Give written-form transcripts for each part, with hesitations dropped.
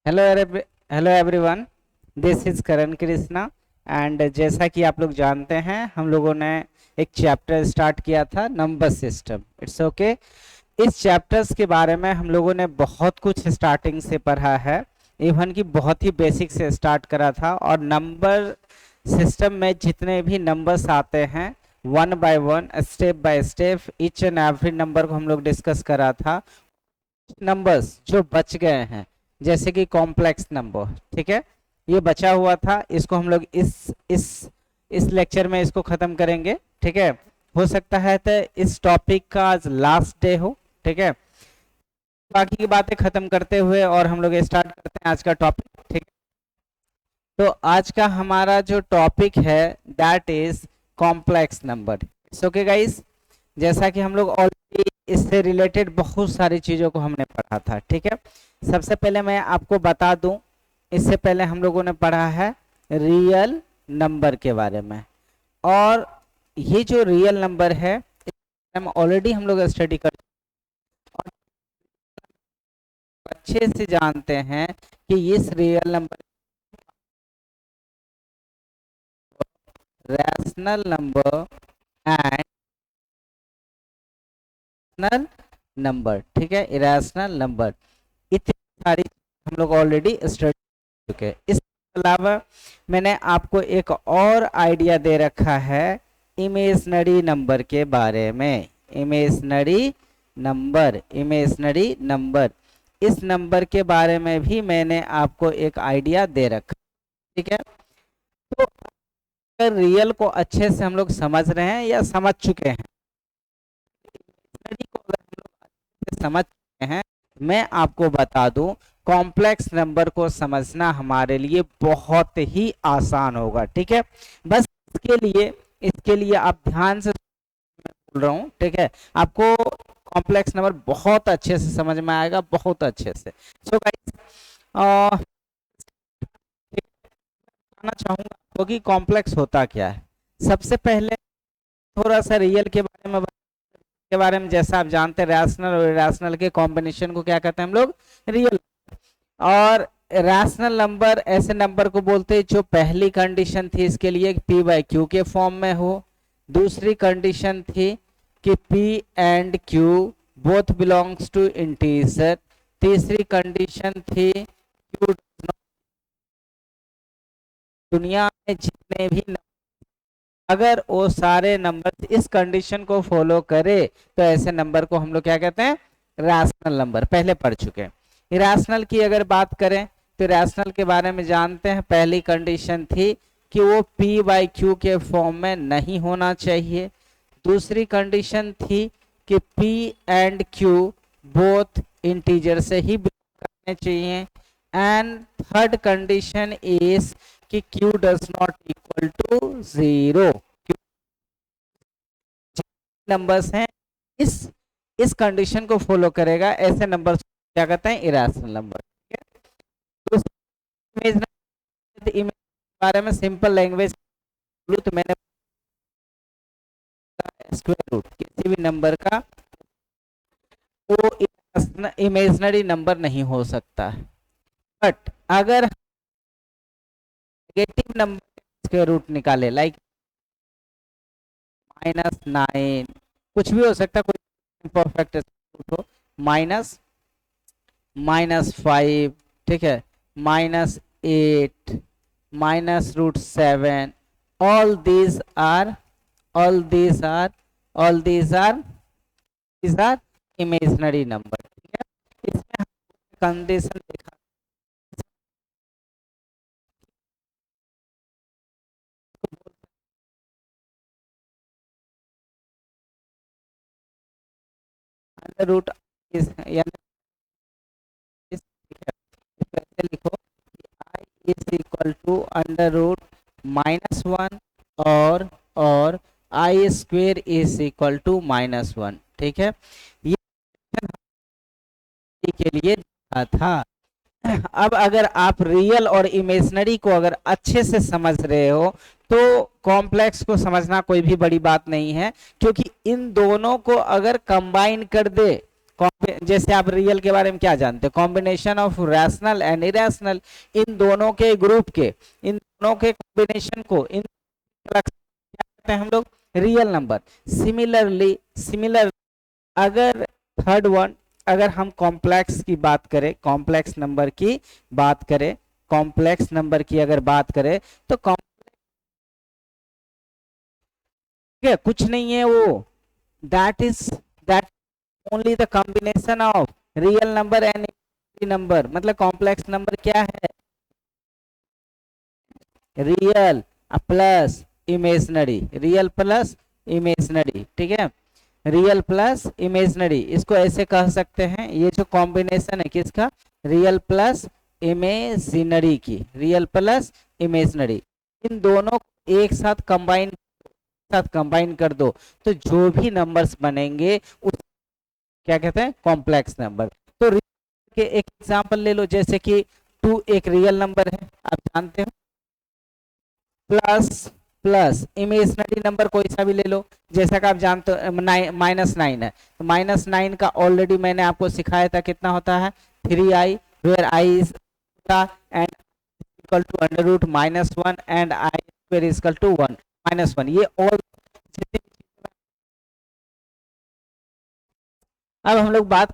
Hello hello everyone. This is Karan Krishna. And जैसा कि आप लोग जानते हैं, हम लोगों ने एक चैप्टर स्टार्ट किया था, नंबर सिस्टम। It's okay. इस चैप्टर्स के बारे में हम लोगों ने बहुत कुछ स्टार्टिंग से पढ़ा है, इवन कि बहुत ही बेसिक से स्टार्ट करा था। और नंबर सिस्टम में जितने भी नंबर्स आते हैं, one by one, step by step, each and every number को हम लोग डिस्कस करा था। नंबर्स जो बच गए हैं, जैसे कि कॉम्प्लेक्स नंबर, ठीक है, ये बचा हुआ था, इसको हम लोग इस लेक्चर में इसको खत्म करेंगे। ठीक है, हो सकता है तो इस टॉपिक का आज लास्ट डे हो। ठीक है, बाकी की बातें खत्म करते हुए और हम लोग स्टार्ट करते हैं आज का टॉपिक। ठीक है, तो आज का हमारा जो टॉपिक है that is complex number. It's okay guys. जैसा कि हम लोग ऑलरेडी इससे रिलेटेड बहुत सारी चीज़ों को हमने पढ़ा था। ठीक है, सबसे पहले मैं आपको बता दूं, इससे पहले हम लोगों ने पढ़ा है रियल नंबर के बारे में। और ये जो रियल नंबर है, हम ऑलरेडी हम लोग स्टडी कर और अच्छे से जानते हैं कि इस real number, rational number and rational number, ठीक है, इरेशनल नंबर, इतनी सारी हम लोग ऑलरेडी स्टडी कर चुके हैं। इसके अलावा मैंने आपको एक और आइडिया दे रखा है इमेजनरी नंबर के बारे में। इमेजनरी नंबर, इस नंबर के बारे में भी मैंने आपको एक आइडिया दे रखा। ठीक है, तो अगर रियल को अच्छे से हम लोग समझ रहे हैं या समझ चुके हैं, इमेजनरी को अगर हम लोग अच्छे से समझ चुके हैं, मैं आपको बता दूं, कॉम्प्लेक्स नंबर को समझना हमारे लिए बहुत ही आसान होगा। ठीक है, बस इसके लिए आप ध्यान से, बोल रहा हूँ, ठीक है, आपको कॉम्प्लेक्स नंबर बहुत अच्छे से समझ में आएगा, बहुत अच्छे से। सो गाइस, बताना चाहूंगा आपको कि कॉम्प्लेक्स होता क्या है। सबसे पहले थोड़ा सा रियल के बारे में, जैसा आप जानते हैं, रैशनल और इरेशनल के कॉम्बिनेशन को क्या कहते हैं हम लोग, रियल। और रैशनल नंबर ऐसे नंबर को बोलते हैं जो पहली कंडीशन थी इसके लिए पी बाई क्यू के फॉर्म में हो, दूसरी कंडीशन थी कि P and Q both belongs to integer, तीसरी कंडीशन थी क्यू, दुनिया में जितने भी अगर वो सारे नंबर इस कंडीशन को फॉलो करे तो ऐसे नंबर को हम लोग क्या कहते हैं, रैशनल नंबर। पहले पढ़ चुके हैं। इरेशनल की अगर बात करें तो रैशनल के बारे में जानते हैं, पहली कंडीशन थी कि वो p बाई क्यू के फॉर्म में नहीं होना चाहिए, दूसरी कंडीशन थी कि p and q both integer से ही बिलोंग करने चाहिए, एंड थर्ड कंडीशन इज कि q does not equal to 0। Numbers हैं इस इस कंडीशन को फॉलो करेगा, ऐसे नंबर क्या कहते हैं, इरेशनल नंबर। तो इमेज के बारे में सिंपल लैंग्वेज तो मैंने स्क्वायर रूट किसी भी नंबर का वो इमेजनरी नंबर नहीं हो सकता। बट अगर नेगेटिव नंबर स्क्वायर रूट निकाले, लाइक -9, कुछ भी हो सकता है, कोई परफेक्ट रूट हो, माइनस -5, ठीक है, -8, -√7, all these are all these are all these are imaginary number। ठीक है, इसमें कंडीशन देखा, अंडर रूट इस यानी कैसे लिखो, आई इज इक्वल टू √-1 और I square is equal to -1। ठीक है, ये के लिए था। अब अगर आप रियल और इमेजिनरी को अगर अच्छे से समझ रहे हो तो कॉम्प्लेक्स को समझना कोई भी बड़ी बात नहीं है, क्योंकि इन दोनों को अगर कंबाइन कर दे जैसे आप रियल के बारे में क्या जानते हैं, combination of rational and irrational, इन दोनों के ग्रुप के, इन दोनों के कॉम्बिनेशन को इन क्या कहते हैं हम लोग, रियल नंबर। सिमिलरली अगर थर्ड वन, अगर हम कॉम्प्लेक्स की बात करें, कॉम्प्लेक्स नंबर की बात करें, कॉम्प्लेक्स नंबर की अगर बात करें तो कुछ नहीं है वो, that only the combination of real number and number. मतलब कॉम्प्लेक्स नंबर क्या है, real plus imaginary, real plus imaginary, ठीक है, रियल प्लस इमेजनरी, इसको ऐसे कह सकते हैं। ये जो कॉम्बिनेशन है किसका, रियल प्लस इमेजिनरी की, रियल प्लस इमेजनरी, इन दोनों को एक साथ कंबाइन कर दो तो जो भी नंबर्स बनेंगे उस क्या कहते हैं, कॉम्प्लेक्स नंबर। तो रियल के एक एग्जांपल ले लो, जैसे कि 2 एक रियल नंबर है, आप जानते हो, प्लस इमेजनरी नंबर कोई सा भी ले लो, जैसा कि आप जानते हो -9 है, तो -9 का ऑलरेडी मैंने आपको सिखाया था कितना होता है, 3i, where I is and equal to √-1 and I square is equal to 1 -1, ये ऑल। अब हम लोग बात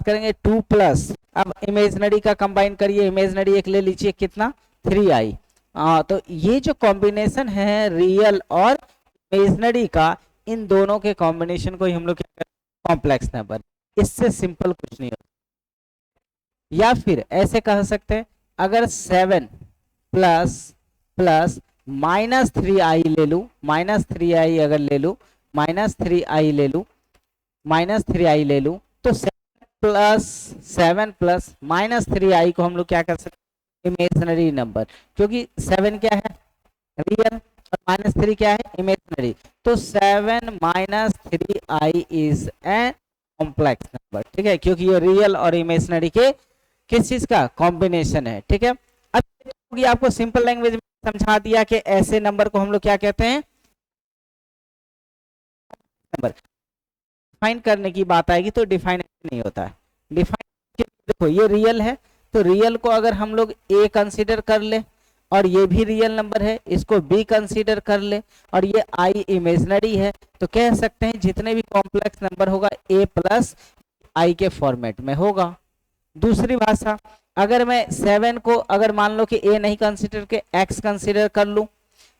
करेंगे 2 प्लस, अब इमेजनरी का कंबाइन करिए, इमेजनरी एक ले लीजिए कितना, 3i। तो ये जो कॉम्बिनेशन है रियल और इमेजनरी का, इन दोनों के कॉम्बिनेशन को ही हम लोग क्या कहते हैं, कॉम्प्लेक्स नंबर। इससे सिंपल कुछ नहीं होता। या फिर ऐसे कह सकते हैं, अगर 7 प्लस प्लस -3i ले लूं, -3i अगर ले लूं, -3i ले लूं, -3i ले लूं, तो 7 प्लस -3i को हम लोग क्या कर सकते हैं, इमेजनरी नंबर, क्योंकि 7 क्या है, रियल, और -3 क्या है, इमेजनरी। तो 7 -3i is a complex number, ठीक है, क्योंकि ये रियल और इमेजनरी के किस चीज का कॉम्बिनेशन है, ठीक है। अब ये आपको सिंपल लैंग्वेज में समझा दिया कि ऐसे नंबर को हम लोग क्या कहते हैं, नंबर। डिफाइन करने की बात आएगी तो डिफाइन नहीं होता है, डिफाइन देखो ये रियल है, तो रियल को अगर हम लोग ए कंसीडर कर ले, और ये भी रियल नंबर है, इसको बी कंसीडर कर ले, और ये आई इमेजनरी है, तो कह सकते हैं जितने भी कॉम्प्लेक्स नंबर होगा ए प्लस आई के फॉर्मेट में होगा। दूसरी भाषा, अगर मैं 7 को अगर मान लो कि ए नहीं कंसीडर के एक्स कंसीडर कर लूं,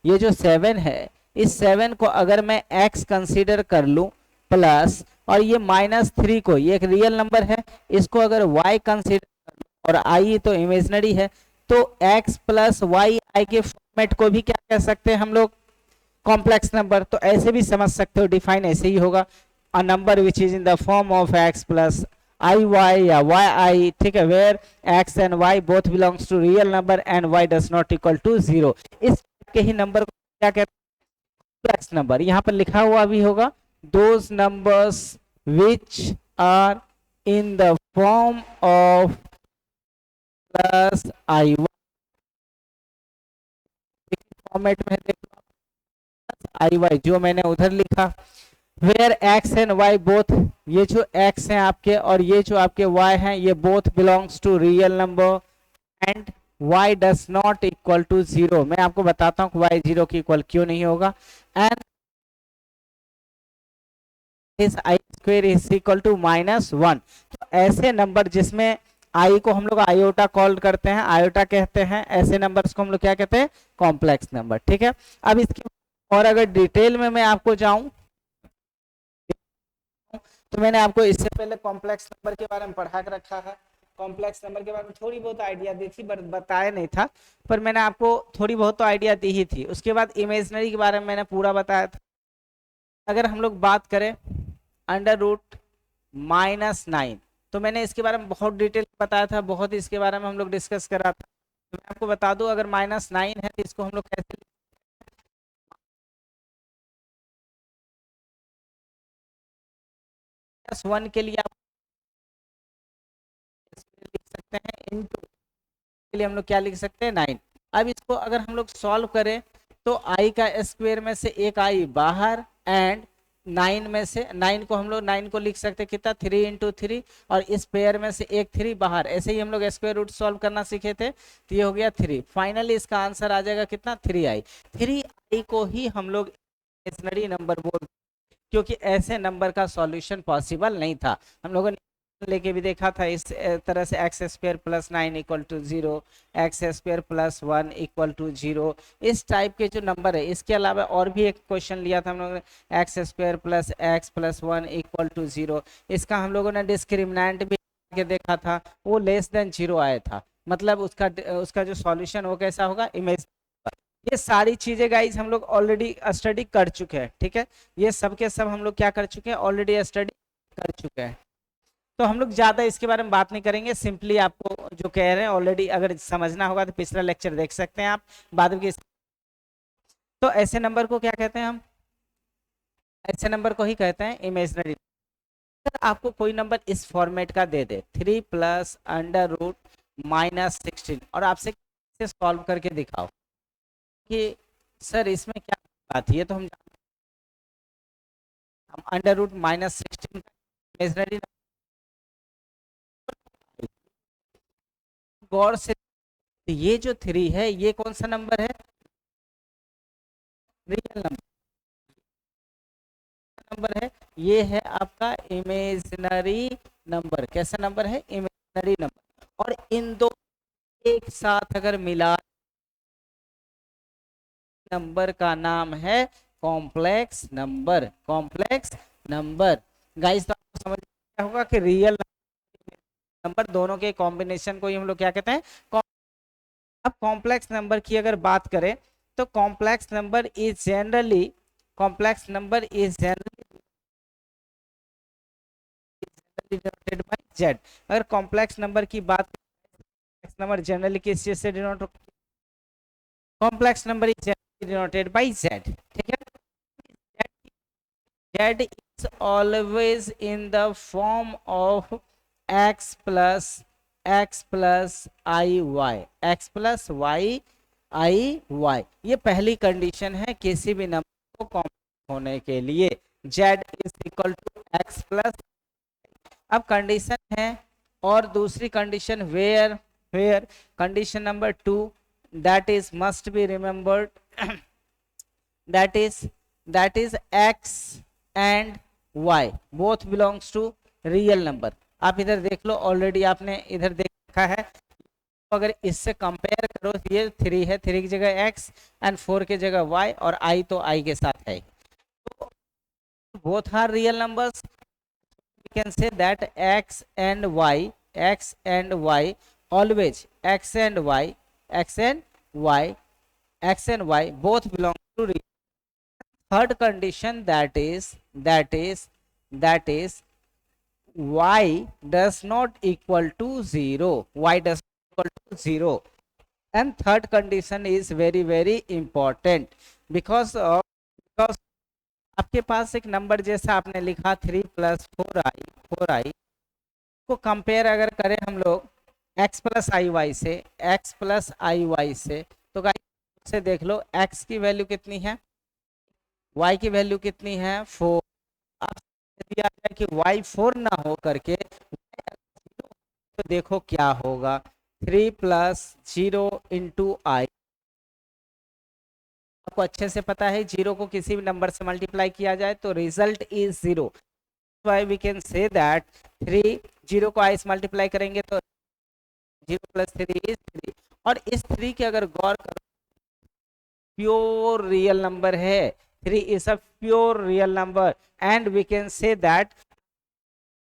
ये जो 7 है, इस 7 को अगर मैं एक्स कंसीडर कर लूं प्लस, और ये -3 को, ये एक रियल नंबर है, इसको अगर y कंसीडर कर लूं, और i तो इमेजनरी है, तो x प्लस वाई आई के फॉर्मेट को भी क्या कह सकते हैं हम लोग, कॉम्प्लेक्स नंबर। तो ऐसे भी समझ सकते हो, डिफाइन ऐसे ही होगा, a number which is in the form of x plus I Y या वाई आई, ठीक है, where x and y both belongs to real number and y does not equal to 0, इस के ही नंबर को क्या कहते हैं, कॉम्प्लेक्स नंबर। यहाँ पर लिखा हुआ भी होगा, those numbers which are in the form of plus i format में आई वाई जो मैंने उधर लिखा, where X and Y both, ये जो एक्स हैं आपके और ये जो आपके वाई हैं, ये both belongs to real number and y does not equal to 0। मैं आपको बताता हूँ कि y 0 की इक्वल क्यों नहीं होगा, एंड इस आई स्क्वायर इज इक्वल टू -1। तो ऐसे नंबर जिसमें आई को हम लोग आयोटा कॉल करते हैं, आयोटा कहते हैं, ऐसे नंबर्स को हम लोग क्या कहते हैं, कॉम्प्लेक्स नंबर, ठीक है। अब इसकी और अगर डिटेल में मैं आपको जाऊं, तो मैंने आपको इससे पहले कॉम्प्लेक्स नंबर के बारे में पढ़ा के रखा है, कॉम्प्लेक्स नंबर के बारे में थोड़ी बहुत आइडिया दी थी, बताया नहीं था, पर मैंने आपको थोड़ी बहुत तो आइडिया दी ही थी। उसके बाद इमेजनरी के बारे में मैंने पूरा बताया था। अगर हम लोग बात करें √-9, तो मैंने इसके बारे में बहुत डिटेल बताया था, बहुत इसके बारे में हम लोग डिस्कस करा था। तो मैं आपको बता दूं, अगर -9 है तो इसको हम लोग कैसे +1 के लिए आप लिख सकते हैं, इनटू के लिए हम लोग क्या लिख सकते हैं, 9। अब इसको अगर हम लोग सॉल्व करें तो i का स्क्वायर में से एक i बाहर एंड 9 में से 9 को हम लोग 9 को लिख सकते कितना 3 इंटू 3, और इस पेयर में से एक 3 बाहर, ऐसे ही हम लोग स्क्वायर रूट सॉल्व करना सीखे थे, तो ये हो गया 3। फाइनली इसका आंसर आ जाएगा कितना 3i। 3i को ही हम लोग इमेजिनरी नंबर बोल, क्योंकि ऐसे नंबर का सॉल्यूशन पॉसिबल नहीं था। हम लोगों ने लेके भी देखा था इस तरह से X square plus 9 equal to 0, X square plus 1 equal to 0, इस टाइप के जो नंबर है। इसके अलावा और भी एक क्वेश्चन लिया था हम लोगों ने, X square plus X plus 1 equal to 0, इसका हम लोगों ने डिस्क्रिमिनेंट भी के देखा था, वो लेस देन 0 आया था, मतलब उसका उसका जो सॉल्यूशन वो कैसा होगा, इमेज। ये सारी चीजें गाइज हम लोग ऑलरेडी स्टडी कर चुके हैं, ठीक है, ये सब के सब हम लोग क्या कर चुके हैं, ऑलरेडी स्टडी कर चुके हैं। तो हम लोग ज्यादा इसके बारे में बात नहीं करेंगे, सिंपली आपको जो कह रहे हैं ऑलरेडी अगर समझना होगा तो पिछला लेक्चर देख सकते हैं आप बाद में। तो ऐसे नंबर को क्या कहते हैं हम, ऐसे नंबर को ही कहते हैं इमेजिनरी। अगर आपको कोई नंबर इस फॉर्मेट का दे दे 3 प्लस अंडर रूट माइनस 16 और आपसे सॉल्व करके दिखाओ कि सर इसमें क्या बात है, ये तो हम अंडर रूट माइनस 16 इमेजिनरी, गौर से ये जो 3 है ये कौन सा नंबर है, रियल नंबर है, ये है आपका इमेजिनरी नंबर। कैसा नंबर है, इमेजिनरी नंबर। और इन दो एक साथ अगर मिला, नंबर का नाम है complex number, complex number. Guys तो आपको समझ में होगा कि रियल नंबर दोनों के कॉम्बिनेशन को ही हम लोग क्या कहते हैं। अब कॉम्प्लेक्स नंबर की अगर बात करें तो complex number is generally, complex number is generally denoted by Z. अगर कॉम्प्लेक्स नंबर की बात, कॉम्प्लेक्स नंबर जनरली किस चीज से denote, complex number is generally denoted by Z, ठीक है। Z is always in the form of X plus I Y, X plus Y I Y. ये पहली कंडीशन है किसी भी नंबर को कॉम्प्लेक्स होने के लिए, Z is equal to X plus. अब कंडीशन है और दूसरी condition where, where condition number 2 that is must be remembered, that is x and y both belongs to real number. आप इधर देख लो, ऑलरेडी आपने इधर देखा है, अगर इससे कंपेयर करो ये 3 है, 3 की जगह x एंड 4 की जगह y, और i तो i के साथ है, तो both are real numbers, we can say that x and y always x and y both belong to real। Third condition that is y does not equal to 0, y does not equal to 0, and third condition is very very important because आपके पास एक number जैसा आपने लिखा 3 plus 4i को compare अगर करें हम लोग x प्लस आई वाई से, x प्लस आई वाई से, तो गाइस से देख लो x की वैल्यू कितनी है, y की वैल्यू कितनी है 4। आप दिया जाए कि y 4 ना हो करके तो देखो क्या होगा, 3 प्लस 0 इंटू आई, आपको अच्छे से पता है 0 को किसी भी नंबर से मल्टीप्लाई किया जाए तो result is 0। Why we can say that 3, 0 को आई से मल्टीप्लाई करेंगे तो 0 प्लस 3 इज 3, और इस 3 के अगर गौर करो प्योर रियल नंबर है, 3 is a pure real number and we can say that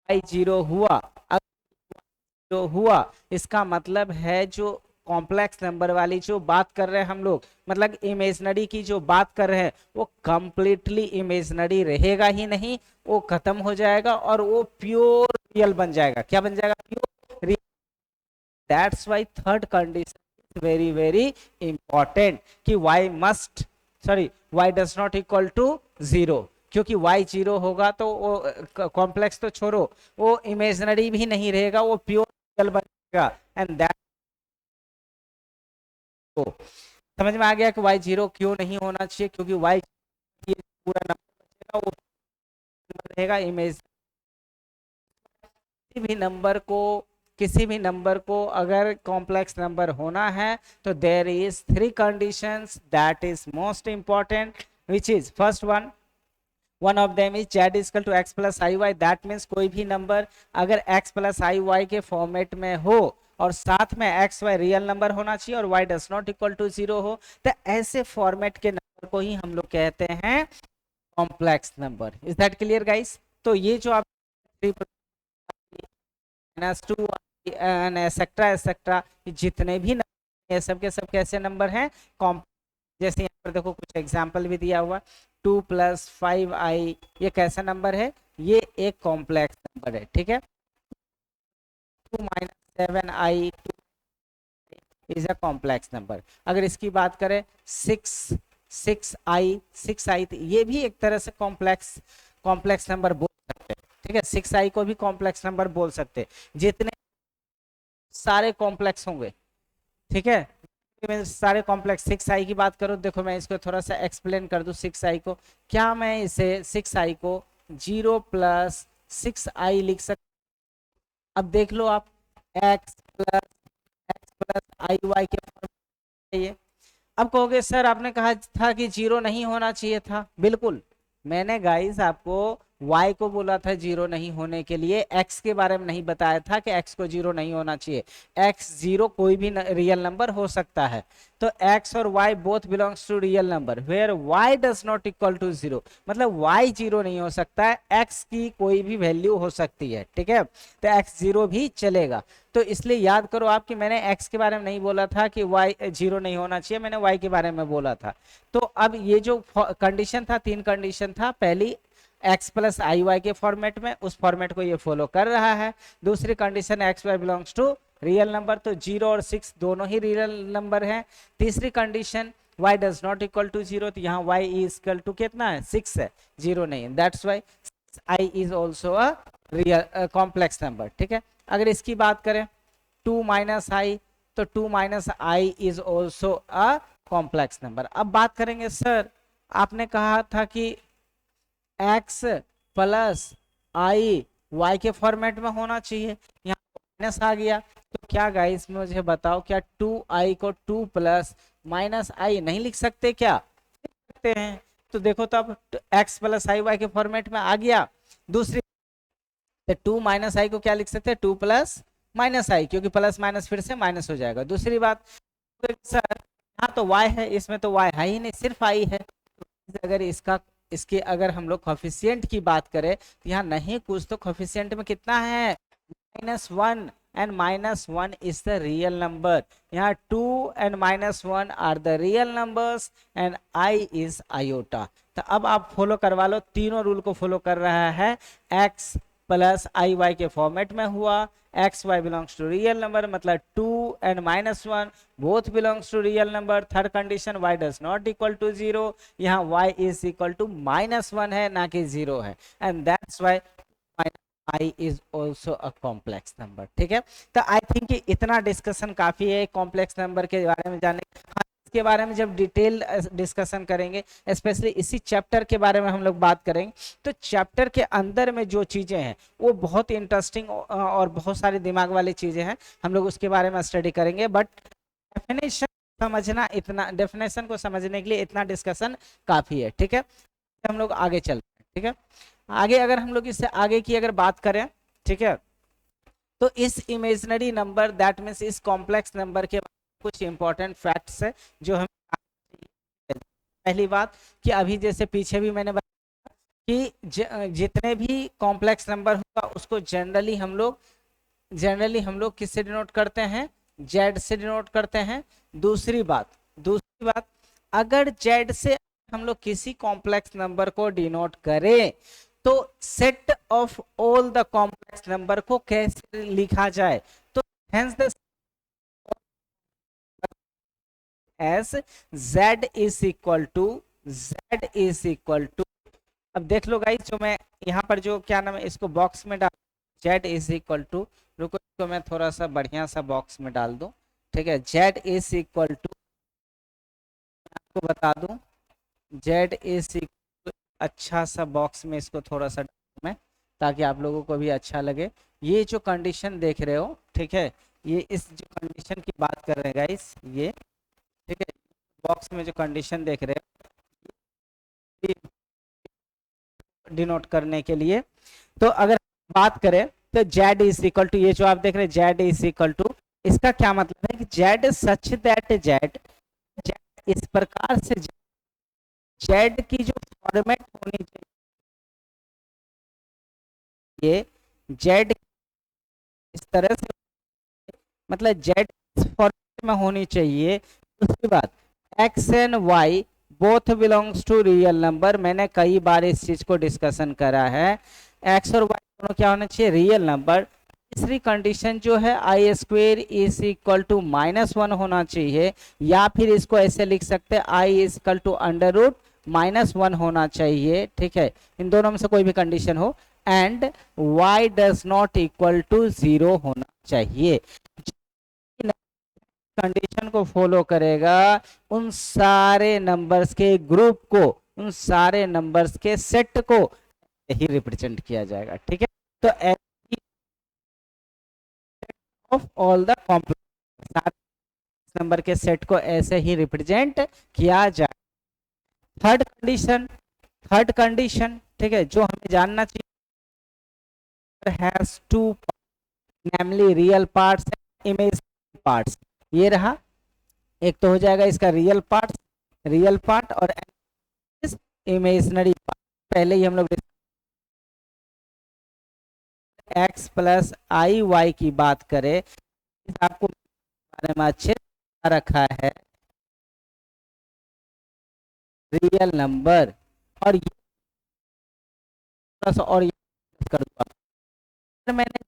y 0 हुआ। अब 0 हुआ इसका मतलब है जो कॉम्प्लेक्स नंबर वाली जो बात कर रहे हैं हम लोग, मतलब इमेजनरी की जो बात कर रहे हैं वो कंप्लीटली इमेजनरी रहेगा ही नहीं, वो खत्म हो जाएगा और वो प्योर रियल बन जाएगा। क्या बन जाएगा, pure real. That's why third condition is very very important कि y must, sorry y does not equal to 0, क्योंकि y 0 होगा तो वो कॉम्प्लेक्स तो छोड़ो वो इमेजिनरी भी नहीं रहेगा, वो प्योर रियल बनेगा। एंड दैट समझ में आ गया कि y 0 क्यों नहीं होना चाहिए, क्योंकि y पूरा नंबर बचेगा वो रहेगा इमेज किसी भी नंबर को अगर कॉम्प्लेक्स नंबर होना है तो there is 3 conditions that is most important, which is first one of them is z equal to x plus I Y. That means कोई भी नंबर अगर x प्लस आई वाई के format में हो और साथ में एक्स वाई रियल नंबर होना चाहिए और y does not equal to 0 हो, तो ऐसे फॉर्मेट के नंबर को ही हम लोग कहते हैं complex number. Is that clear guys? तो ये जो आप -2 एंड एक्सेट्रा एक्सेट्रा जितने भी नंबर ये सब के सब कैसे नंबर हैं? जैसे यहाँ पर देखो कुछ एग्जाम्पल भी दिया हुआ, 2 + 5i ये कैसा नंबर है? ये एक कॉम्प्लेक्स नंबर है, ठीक है। 2 - 7i is a complex number. अगर इसकी बात करें 6i ये भी एक तरह से कॉम्प्लेक्स नंबर बोल सकते हैं, ठीक है। 6i को भी कॉम्प्लेक्स नंबर बोल सकते हैं। जितने सारे कॉम्प्लेक्स होंगे, ठीक है, सारे कॉम्प्लेक्स 6i की बात करूं, देखो मैं इसको थोड़ा सा एक्सप्लेन कर दूं 6i को। क्या मैं इसे 6i को 0 + 6i लिख सकता? अब देख लो आप, x प्लस आई वाई के फॉर्म में। अब कहोगे सर आपने कहा था कि 0 नहीं होना चाहिए था। बिल्कुल, मैंने गाइस आपको y को बोला था 0 नहीं होने के लिए, x के बारे में नहीं बताया था कि x को 0 नहीं होना चाहिए। x 0 कोई भी रियल नंबर हो सकता है, तो x और y both belongs to real number where y does not equal to 0, मतलब y 0 नहीं हो सकता है, x की कोई भी वैल्यू हो सकती है, ठीक है। तो x 0 भी चलेगा। तो इसलिए याद करो आप कि मैंने x के बारे में नहीं बोला था कि y 0 नहीं होना चाहिए, मैंने y के बारे में बोला था। तो अब ये जो कंडीशन था, 3 कंडीशन था। पहली x प्लस आई वाई के फॉर्मेट में, उस फॉर्मेट को ये फॉलो कर रहा है। दूसरी condition X Y belongs to real number, तो 0 और 6 दोनों ही रियल नंबर हैं। तीसरी condition y does not equal to 0, तो यहाँ y इज इक्वल टू कितना है? 6 है, 0 नहीं है। That's why i is also a real complex number, ठीक है। अगर इसकी बात करें 2 - i, तो 2 - i is also a complex number. अब बात करेंगे सर आपने कहा था कि x प्लस आई वाई के फॉर्मेट में होना चाहिए, यहाँ माइनस आ गया, तो क्या गाइस मुझे बताओ, क्या 2i को 2 + -i नहीं लिख सकते? क्या लिख सकते हैं? तो देखो, तो अब x प्लस आई वाई के फॉर्मेट में आ गया। दूसरी, तो 2 - i को क्या लिख सकते हैं? 2 + -i, क्योंकि प्लस माइनस फिर से माइनस हो जाएगा। दूसरी बात, सर यहाँ तो y है, इसमें तो y है ही नहीं, सिर्फ i है। अगर इसके अगर हम लोग कोफिशिएंट की बात करें तो यहाँ नहीं कुछ, तो कोफिशिएंट में कितना है? -1, and -1 is the real number. यहाँ 2 and -1 are the real numbers and i is iota. तो अब आप फॉलो करवा लो, तीनों रूल को फॉलो कर रहा है। x प्लस आई वाई के फॉर्मेट में हुआ, X Y belongs to real number, मतलब 2 and -1 both belongs to real number. Third condition y does not equal to 0, यहाँ y इज इक्वल टू -1 है, ना कि 0 है, and that's why i is also a complex number, ठीक है। तो I think कि इतना डिस्कशन काफी है कॉम्प्लेक्स नंबर के बारे में जानने। हाँ, इसके बारे में जब डिटेल डिस्कशन करेंगे, स्पेशली इसी चैप्टर के बारे में हम लोग बात करेंगे, तो चैप्टर के अंदर में जो चीजें हैं वो बहुत इंटरेस्टिंग और बहुत सारी दिमाग वाली चीजें हैं, हम लोग उसके बारे में स्टडी करेंगे। बट डेफिनेशन समझना, इतना डेफिनेशन को समझने के लिए इतना डिस्कशन काफी है, ठीक है। हम लोग आगे चलते हैं, ठीक है। आगे अगर हम लोग इससे आगे की अगर बात करें, ठीक है, तो इस इमेजिनरी नंबर दैट मीन्स इस कॉम्प्लेक्स नंबर के कुछ इंपॉर्टेंट फैक्ट्स है जो हम, पहली बात कि अभी जैसे पीछे भी मैंने बताया कि जितने भी कॉम्प्लेक्स नंबर होगा उसको जनरली हम लोग किससे डिनोट करते हैं? जेड से डिनोट करते हैं। दूसरी बात, अगर जेड से हम लोग किसी कॉम्प्लेक्स नंबर को डिनोट करें तो set of all the complex number को कैसे लिखा जाए? तो hence the S z is equal to, अब देख लो गाइस, जो मैं यहाँ पर जो क्या नाम है इसको बॉक्स में डाल, z इज इक्वल टू, रुको इसको मैं थोड़ा सा बढ़िया सा बॉक्स में डाल दूं, ठीक है। z इज इक्वल टू, आपको बता दूं, z इज इक्वल, अच्छा सा बॉक्स में इसको थोड़ा सा मैं ताकि आप लोगों को भी अच्छा लगे। ये जो कंडीशन देख रहे हो, ठीक है, ये इस जो कंडीशन की बात कर रहे हैं गाइस, ये ठीक है, बॉक्स में जो कंडीशन देख रहे हो डिनोट करने के लिए। तो अगर बात करें तो जेड इज इक्वल टू, ये जो आप देख रहे हैं जेड इज इक्वल टू, इसका क्या मतलब है कि जेड सच दैट जेड, इस प्रकार से जेड की जो फॉर्मेट होनी चाहिए, जेड इस तरह से, मतलब जेड इस फॉर्मेट में होनी चाहिए। उसके बाद X and Y both belongs to real number, मैंने कई बार इस चीज को डिस्कशन करा है, एक्स और वाई दोनों क्या होना चाहिए, रियल नंबर। तीसरी कंडीशन जो है I square is equal to -1 होना चाहिए, या फिर इसको ऐसे लिख सकते हैं आई इज इक्वल टू √-1 होना चाहिए, ठीक है, इन दोनों में से कोई भी कंडीशन हो। And y does not equal to 0 होना चाहिए। कंडीशन को फॉलो करेगा, उन सारे नंबर्स के ग्रुप को, उन सारे नंबर्स के सेट को ही रिप्रेजेंट किया जाएगा, ठीक है। तो ऑफ ऑल द कॉम्प्लेक्स, सारे नंबर के सेट को ऐसे ही रिप्रेजेंट किया जाए। थर्ड कंडीशन, थर्ड कंडीशन, ठीक है, जो हमें जानना चाहिए, has two namely real parts and imaginary parts. ये रहा, एक तो हो जाएगा इसका रियल पार्ट, रियल पार्ट, और इमेजिनरी पार्ट। पहले ही हम लोग एक्स प्लस आई वाई की बात करें, आपको बारे में अच्छे रखा है रियल नंबर, और ये और कर दूंगा मैंने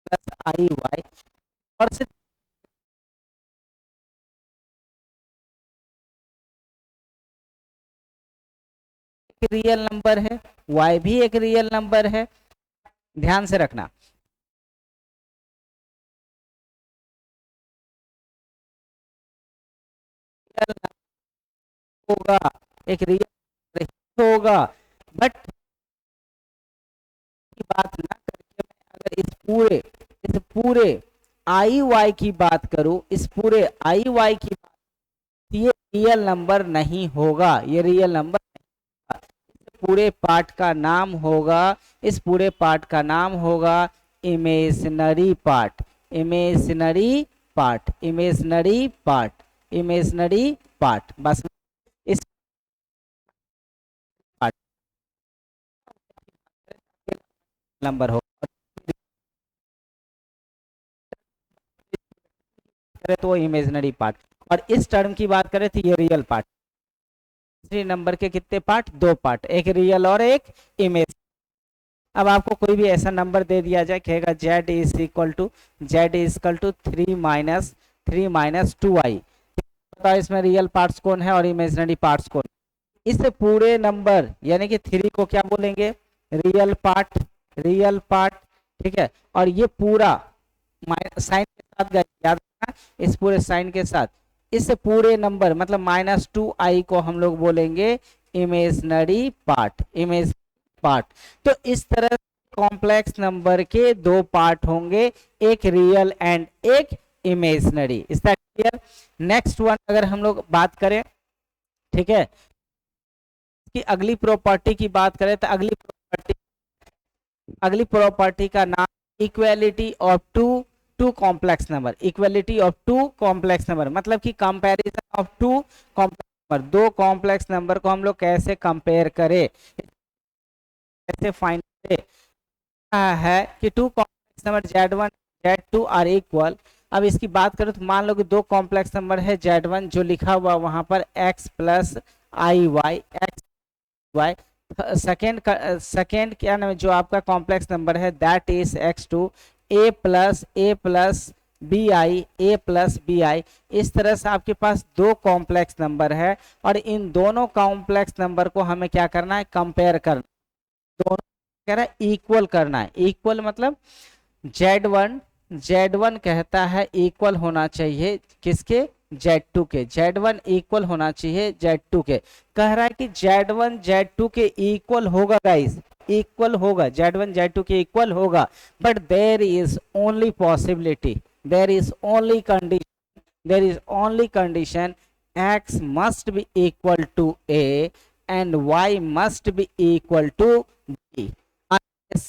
प्लस आई वाई, और सिर्फ रियल नंबर है, y भी एक रियल नंबर है, ध्यान से रखना। होगा एक रियल होगा, बट की बात ना करके मैं अगर इस पूरे आई वाई की बात करूं, इस पूरे आई वाई की बात, ये रियल नंबर नहीं होगा, ये रियल नंबर, पूरे पार्ट का नाम होगा, इस पूरे पार्ट का नाम होगा imaginary part, imaginary part, imaginary part, imaginary part, बस इस पार्ट नंबर होगा, तो वो इमेजिनरी पार्ट, और इस टर्म की बात करें तो ये रियल पार्ट। इमेजिनरी नंबर के कितने पार्ट, दो पार्ट, एक रियल और एक इमेज। अब आपको कोई भी ऐसा नंबर दे दिया जाए, कहेगा z is equal to, z is equal to 3 - 2i, बताओ इसमें रियल पार्ट्स कौन है और इमेजिनरी पार्ट्स कौन। इस पूरे नंबर यानी कि 3 को क्या बोलेंगे, रियल पार्ट, रियल पार्ट, ठीक है, और ये पूरा साइन के साथ याद रखना, इस पूरे साइन के साथ इस पूरे नंबर मतलब -2i को हम लोग बोलेंगे इमेजिनरी पार्ट, इमेज पार्ट। तो इस तरह कॉम्प्लेक्स नंबर के दो पार्ट होंगे, एक रियल एंड एक imaginary. Is that clear? Next one अगर हम लोग बात करें, ठीक है, कि अगली प्रॉपर्टी की बात करें तो अगली प्रॉपर्टी का नाम equality of two complex number, equality of two complex number, मतलब कि comparison of two complex number, दो कॉम्प्लेक्स नंबर को हम लोग कैसे कंपेयर करें, कैसे फाइंड करें, है कि two complex number Z1 Z2 are equal. अब इसकी बात करें तो मान लो कि दो कॉम्प्लेक्स नंबर है Z1 जो लिखा हुआ वहां पर x plus I Y, X Y. Second क्या नाम है जो आपका कॉम्प्लेक्स नंबर है, that is x2 a plus B I, A plus B I. इस तरह से आपके पास दो कॉम्प्लेक्स नंबर है, और इन दोनों कॉम्प्लेक्स नंबर को हमें क्या करना है, कंपेयर करना, दोनों कह रहा है इक्वल करना है। इक्वल मतलब Z1 कहता है इक्वल होना चाहिए किसके, Z2 के, Z1 इक्वल होना चाहिए Z2 के। कह रहा है कि Z1 Z2 के इक्वल होगा गाइस, इक्वल होगा, Z1 Z2 के इक्वल होगा, but there is only possibility, there is only condition, there is only condition x must be equal to a and y must be equal to b, unless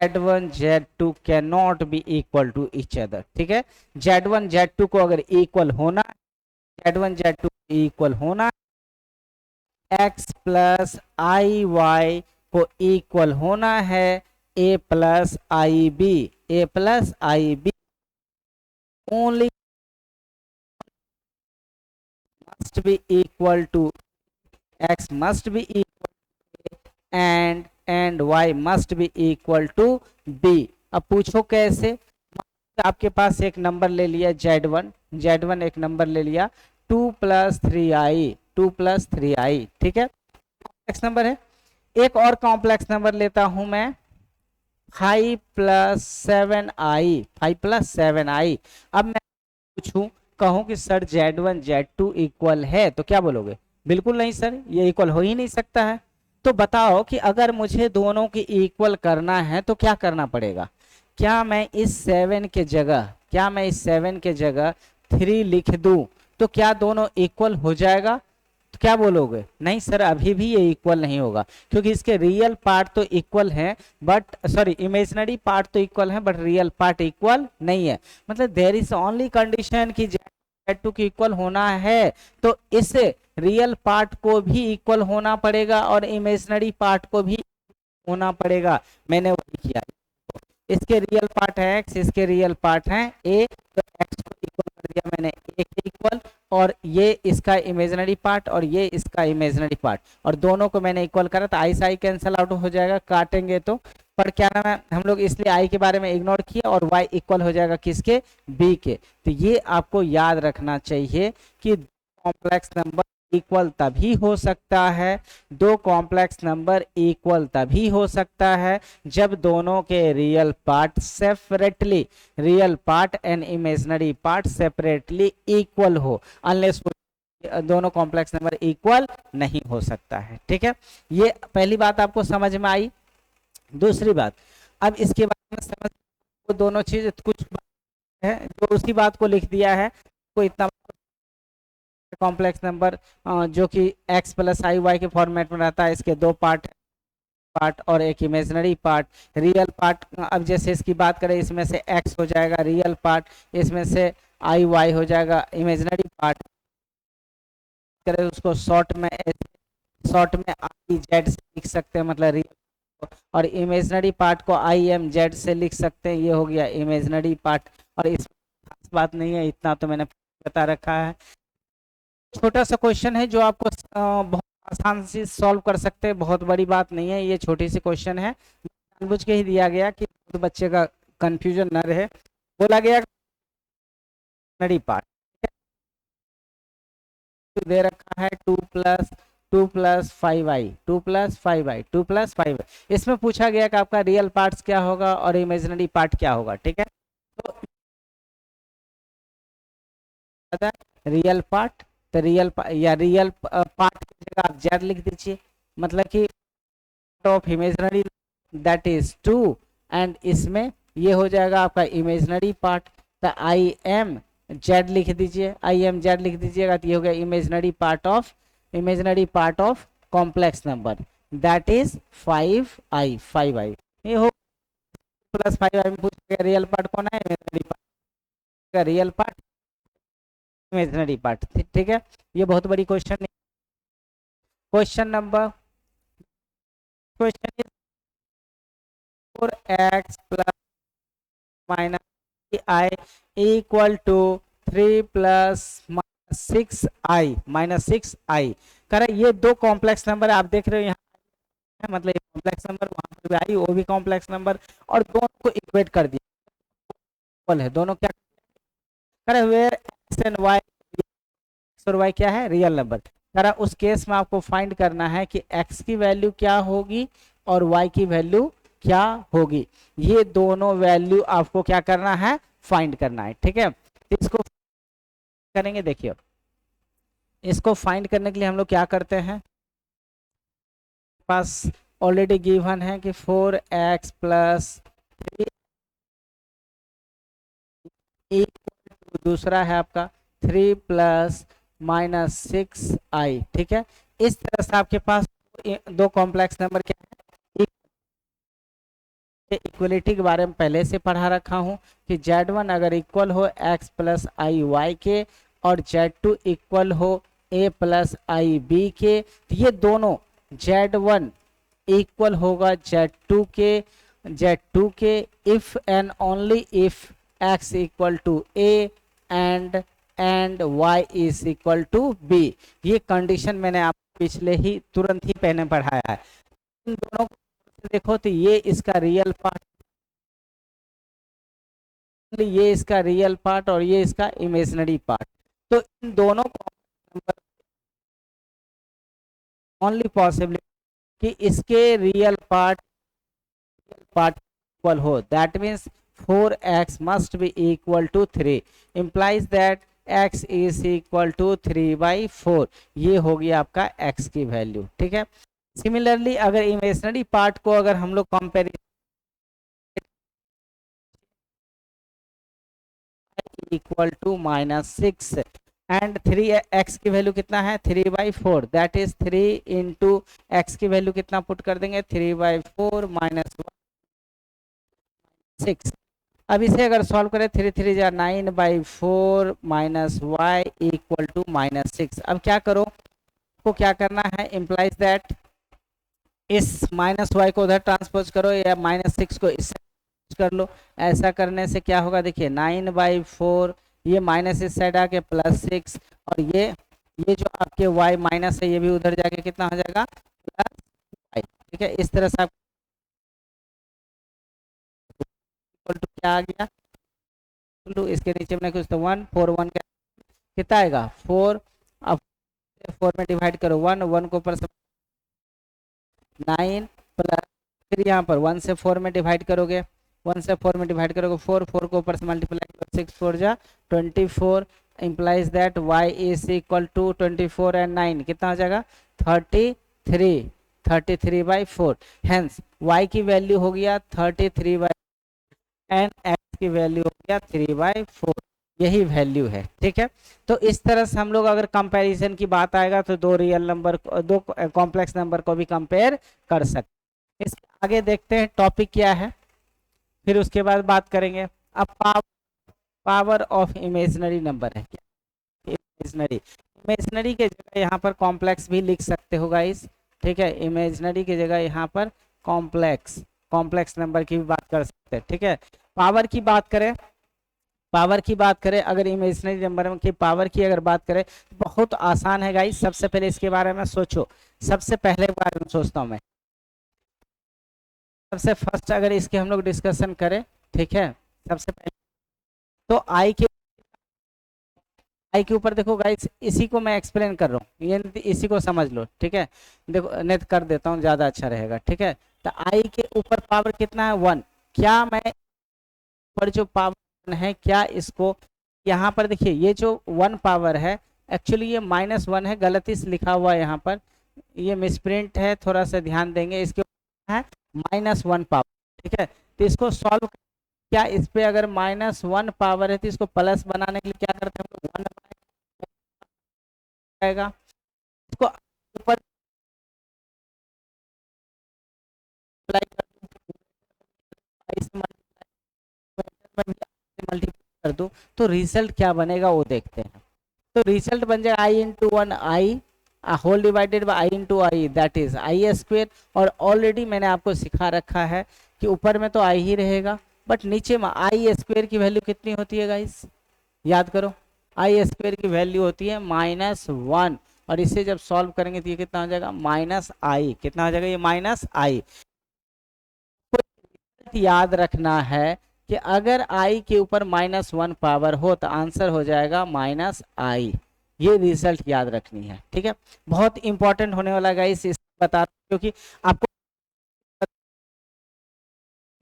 z1 z2 cannot be equal to each other। ठीक है, z1 z2 को अगर equal होना, z1 z2 equal होना, x plus I Y को equal होना है a plus I B, a plus I B, only must be equal to, x must be equal to and y must be equal to b। अब पूछो कैसे, आपके पास एक number ले लिया z1 एक नंबर ले लिया 2 + 3i, 2 + 3i, ठीक है, कॉम्प्लेक्स नंबर है। एक और कॉम्प्लेक्स नंबर लेता हूं मैं 5 + 7i, 5 + 7i। अब मैं पूछूं, कहूं कि सर z1 z2 इक्वल है, तो क्या बोलोगे? बिल्कुल नहीं सर, ये इक्वल हो ही नहीं सकता है। तो बताओ कि अगर मुझे दोनों की इक्वल करना है तो क्या करना पड़ेगा? क्या मैं इस 7 के जगह, क्या मैं इस 7 के जगह 3 लिख दूं तो क्या दोनों इक्वल हो जाएगा? तो क्या बोलोगे? नहीं सर, अभी भी ये इक्वल नहीं होगा, क्योंकि इसके रियल पार्ट तो इक्वल है, बट सॉरी इमेजिनरी पार्ट तो इक्वल है, बट रियल पार्ट इक्वल नहीं है। मतलब देयर इज ओनली कंडीशन कि z2 की इक्वल होना है तो इस रियल पार्ट को भी इक्वल होना पड़ेगा और इमेजिनरी पार्ट को भी होना पड़ेगा। मैंने वही किया, इसके रियल पार्ट है x, इसके रियल पार्ट है a, तो x को इक्वल कर दिया मैंने a के इक्वल, और ये इसका इमेजिनरी पार्ट और ये इसका इमेजिनरी पार्ट, और दोनों को मैंने इक्वल करा तो आई से आई कैंसिल आउट हो जाएगा, काटेंगे तो। पर क्या नाम है, हम लोग इसलिए आई के बारे में इग्नोर किया और y इक्वल हो जाएगा किसके? b के। तो ये आपको याद रखना चाहिए कि कॉम्प्लेक्स नंबर इक्वल तभी हो सकता है, दो कॉम्प्लेक्स नंबर इक्वल तभी हो सकता है जब दोनों के real part separately, real part and imaginary part separately equal हो, अनलेस दोनों कॉम्प्लेक्स नंबर इक्वल नहीं हो सकता है। ठीक है, ये पहली बात आपको समझ में आई। दूसरी बात, अब इसके बारे में समझ, वो दोनों चीज कुछ है जो उसी बात को लिख दिया है, कोई इतना कॉम्प्लेक्स नंबर जो कि x + i y के फॉर्मेट में रहता है, इसके दो पार्ट और एक इमेजिनरी पार्ट। रियल पार्ट, अब जैसे इसकी बात करें, इसमें से x हो जाएगा रियल पार्ट, इसमें से i y हो जाएगा इमेजिनरी पार्ट। करें उसको शॉर्ट में i z से लिख सकते हैं, मतलब रियल, और इमेजिनरी पार्ट को i m z से लिख सकते हैं, ये हो गया इमेजिनरी पार्ट। और इस बात नहीं है, इतना तो मैंने बता रखा है। छोटा सा क्वेश्चन है जो आपको बहुत आसान से सॉल्व कर सकते हैं, बहुत बड़ी बात नहीं है, ये छोटी सी क्वेश्चन है, जानबूझ के ही दिया गया कि तो बच्चे का कंफ्यूजन न रहे। बोला गया पार्ट दे रखा है 2 + 5i, 2 + 5i, 2 + 5i। इसमें पूछा गया कि आपका रियल पार्ट्स क्या होगा और इमेजिनरी पार्ट क्या होगा। ठीक है, तो रियल पार्ट, तो रियल या रियल पार्ट की जगह आप जेड लिख दीजिए, मतलब कि of imaginary that is 2, and इसमें ये हो जाएगा आपका इमेजिनरी पार्ट, तो आई एम जेड लिख दीजिए, आई एम जेड लिख दीजिएगा, तो ये हो गया imaginary part of complex number that is 5i, 5i। ये हो प्लस 5i में पूछ गया रियल पार्ट कौन है, imaginary part, real part imaginary part. ठीक है, ये बहुत बड़ी क्वेश्चन है। Question number, question is 4x - -i equal to 3 + -6i, -6i। करें, ये दो कॉम्प्लेक्स नंबर आप देख रहे हो यहाँ, मतलब ये कॉम्प्लेक्स नंबर, वहां पर भी आई, वो भी कॉम्प्लेक्स नंबर, और दोनों को इक्वेट कर दिया है। दोनों क्या करे हुए, x एंड y, और y क्या है, रियल नंबर। करा, उस केस में आपको फाइंड करना है कि x की वैल्यू क्या होगी और y की वैल्यू क्या होगी। ये दोनों वैल्यू आपको क्या करना है, फाइंड करना है। ठीक है, इसको करेंगे, देखिए इसको फाइंड करने के लिए हम लोग क्या करते हैं, पास ऑलरेडी गिवन है कि 4x प्लस दूसरा है आपका 3 प्लस माइनस 6i, ठीक है। इस तरह से आपके पास दो कॉम्प्लेक्स नंबर क्या है, इक्वलिटी के बारे में पहले से पढ़ा रखा हूं कि z1 अगर इक्वल हो x प्लस आई वाई के और z2 इक्वल हो a प्लस आई बी के, तो ये दोनों z1 इक्वल होगा z2 के if and only if x equal to a and y is equal to b। ये कंडीशन मैंने आपको पिछले ही तुरंत ही पहले पढ़ाया है। इन दोनों को देखो तो ये इसका रियल पार्ट, ये इसका रियल पार्ट और ये इसका इमेजिनरी पार्ट। तो इन दोनों को ओनली पॉसिबिलिटी कि इसके रियल पार्ट इक्वल हो, that means 4x must be equal to 3 implies that x is equal to 3/4। ये होगी आपका x की वैल्यू, ठीक है। सिमिलरली अगर इमेजिनरी पार्ट को अगर हम लोग comparison equal to -6 and 3x की वैल्यू कितना है 3/4, दैट इज 3 इंटू एक्स की वैल्यू कितना पुट कर देंगे 3/4 माइनस 6। अब इसे अगर सॉल्व करें 3 3 जा 9/4 माइनस वाई इक्वल टू -6। अब क्या करो, को क्या करना है, इम्प्लाइज दैट इस माइनस वाई को उधर ट्रांसपोज करो या -6 को इससे कर लो। ऐसा करने से क्या होगा, देखिए 9/4 ये माइनस इस साइड आके +6 और ये जो आपके y माइनस है ये भी उधर जाके कितना हो जाएगा +y, ठीक है। इस तरह से आप क्या आ गया, इसके नीचे में कुछ तो 1 4 1 कितना आएगा 4। अब 4 में डिवाइड करो 1 1 को ऊपर 9 प्लस, फिर यहाँ पर 1 से 4 में डिवाइड करोगे, 1 से 4 में डिवाइड करोगे 4 4 को ऊपर से मल्टीप्लाई करो 6 4 जा 24 implies that y is equal to 24 and 9 कितना हो जाएगा 33/4। हेंस y की वैल्यू हो गया 33 एंड x की वैल्यू हो गया 3/4, यही वैल्यू है, ठीक है। तो इस तरह से हम लोग अगर कंपैरिजन की बात आएगा तो दो रियल नंबर दो कॉम्प्लेक्स नंबर को भी कंपेयर कर सकते। इसके आगे देखते हैं टॉपिक क्या है, फिर उसके बाद बात करेंगे। अब पावर ऑफ इमेजिनरी नंबर है, इमेजिनरी के जगह यहाँ पर कॉम्प्लेक्स भी लिख सकते हो गाइस, ठीक है। इमेजिनरी की जगह यहाँ पर कॉम्प्लेक्स नंबर की भी बात कर सकते हैं, ठीक है। पावर की बात करें अगर इमेजिनरी नंबर की पावर की अगर बात करें तो बहुत आसान है गाइस। सबसे पहले इसके बारे में सोचो, सबसे पहले बारे में सोचता हूँ मैं, सबसे फर्स्ट अगर इसके हम लोग डिस्कशन करें, ठीक है। सबसे पहले तो आई के ऊपर देखो गाइस, इसी को मैं एक्सप्लेन कर रहा हूँ, ये इसी को समझ लो, ठीक है। देखो नेट कर देता हूँ ज़्यादा अच्छा रहेगा, ठीक है। तो आई के ऊपर पावर कितना है 1, क्या मैं पर जो पावर है क्या इसको यहाँ पर देखिए ये जो 1 पावर है एक्चुअली ये -1 है, गलती से लिखा हुआ है यहाँ पर, ये मिसप्रिंट है, थोड़ा सा ध्यान देंगे। इसके ऊपर है -1 पावर, ठीक है। तो इसको सॉल्व क्या इस पे अगर -1 पावर है तो इसको प्लस बनाने के लिए क्या करते हैं 1 आएगा, इसको ऊपर मल्टीप्लाई कर दो तो रिजल्ट क्या बनेगा वो देखते हैं। तो रिजल्ट बन जाएगा i into 1 I whole divided by I into I, that is I square. और ऑलरेडी मैंने आपको सिखा रखा है कि ऊपर में तो आई ही रहेगा बट नीचे में आई स्क्वेयर की वैल्यू कितनी होती है गाइस, याद करो आई स्क्वेयर की वैल्यू होती है -1 और इसे जब सॉल्व करेंगे तो ये कितना हो जाएगा -i, कितना हो जाएगा ये -i। याद रखना है कि अगर i के ऊपर -1 पावर हो तो आंसर हो जाएगा -i, ये रिजल्ट याद रखनी है, ठीक है। बहुत इंपॉर्टेंट होने वाला गाइस, इस बता क्योंकि आपको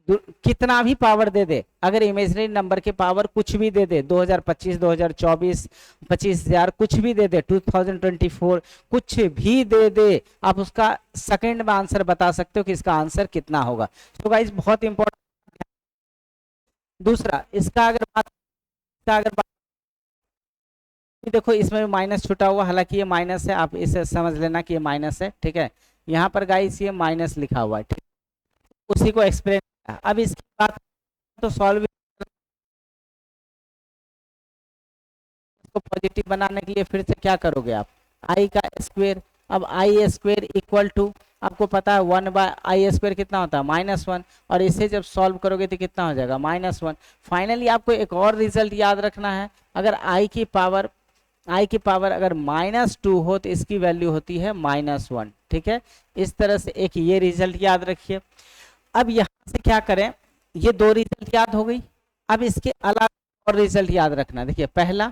कितना भी पावर दे दे, अगर इमेजिनरी नंबर के पावर कुछ भी दे दे, 2025, 2024, 25,000 कुछ भी दे दे, 2024 कुछ भी दे दे, आप उसका सेकंड में आंसर बता सकते हो कि इसका आंसर कितना होगा। तो गाइस बहुत इंपॉर्टेंट। दूसरा, इसका अगर बात देखो, इसमें माइनस छुटा हुआ, हालांकि ये माइनस है, आप इसे समझ लेना कि ये माइनस है, ठीक है। यहाँ पर गाइस ये माइनस लिखा हुआ है, ठीक, उसी को एक्सप्लेन। अब इसकी बात तो सॉल्व को पॉजिटिव बनाने के लिए फिर से क्या करोगे आप, आई का स्क्वायर। अब आई स्क्वायर इक्वल टू, आपको पता है 1/i² कितना होता है, -1, और इसे जब सॉल्व करोगे तो कितना हो जाएगा, -1। फाइनली आपको एक और रिजल्ट याद रखना है, अगर आई की पावर अगर -2 हो तो इसकी वैल्यू होती है -1, ठीक है। इस तरह से एक ये रिजल्ट याद रखिए। अब यहाँ से क्या करें, ये दो रिजल्ट याद हो गई, अब इसके अलावा और रिजल्ट याद रखना। देखिए पहला,